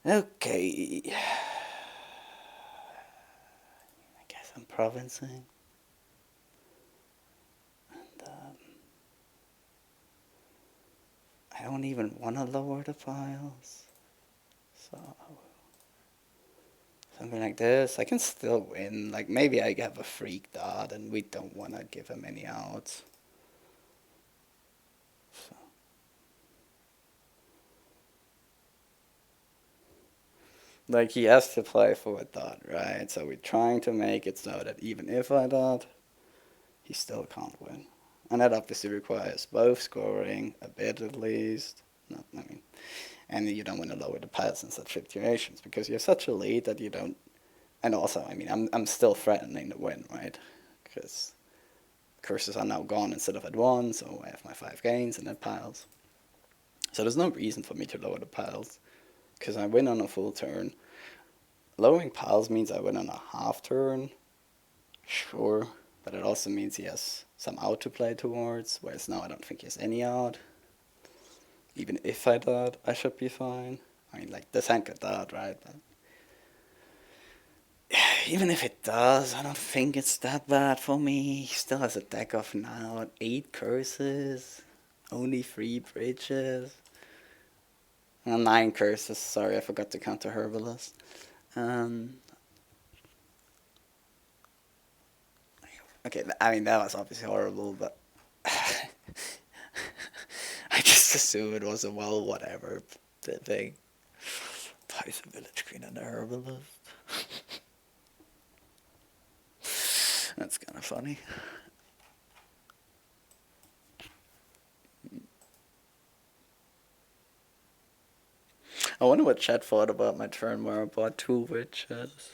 Speaker 1: know. Okay. I guess I'm provincing. And I don't even want to lower the piles. So something like this, I can still win. Like, maybe I have a freak dot and we don't want to give him any outs. So. Like, he has to play for a dot, right? So we're trying to make it so that even if I dot, he still can't win. And that obviously requires both scoring, a bit at least. Not, I mean, and you don't want to lower the piles in such situations because you're such a lead that you don't. And also, I mean, I'm still threatening to win, right? Because curses are now gone instead of at 1, so I have my 5 gains and it piles. So there's no reason for me to lower the piles because I win on a full turn. Lowering piles means I win on a half turn, sure, but it also means he has some out to play towards, whereas now I don't think he has any out. Even if I dot, I should be fine. I mean, like, this hand could dot, right? But even if it does, I don't think it's that bad for me. He still has a deck of now 8 curses, only 3 bridges. 9 curses, sorry, I forgot to count the Herbalist. Okay, I mean, that was obviously horrible, but I just assume it was a well, whatever thing. Buys a Village Queen and a Herbalist. That's kind of funny. I wonder what chat thought about my turn where I bought 2 bridges.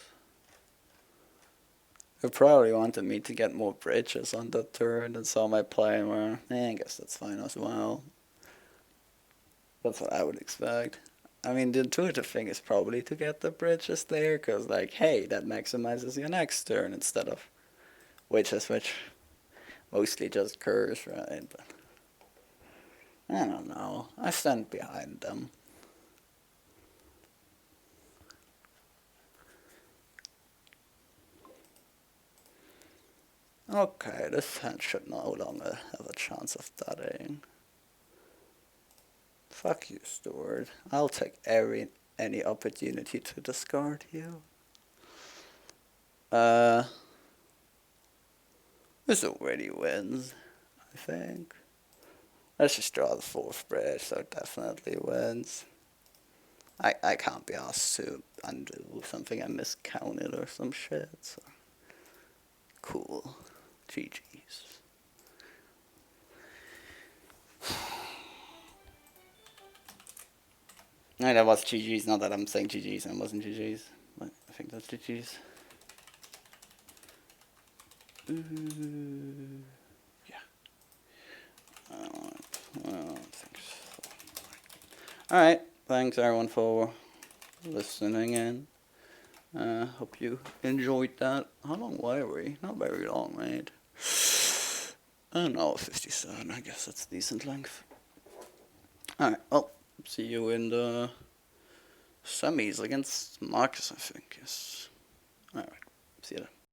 Speaker 1: They probably wanted me to get more bridges on that turn and saw my play and were, I guess that's fine as well. That's what I would expect. I mean, the intuitive thing is probably to get the bridges there, because, like, hey, that maximizes your next turn instead of witches, which mostly just curse, right? But I don't know. I stand behind them. Okay, this hand should no longer have a chance of dying. Fuck you, Stuart. I'll take any opportunity to discard you. This already wins, I think. Let's just draw the 4th bridge, so it definitely wins. I can't be asked to undo something I miscounted or some shit, so. Cool. GG's. No, that was GG's, not that I'm saying GG's and it wasn't GG's. But I think that's GG's. Yeah. I don't think so. Alright, thanks everyone for listening in. Hope you enjoyed that. How long were we? Not very long, right? An hour 57, I guess that's decent length. Alright, well, see you in the semis against Marcus, I think, yes. Alright, see you then.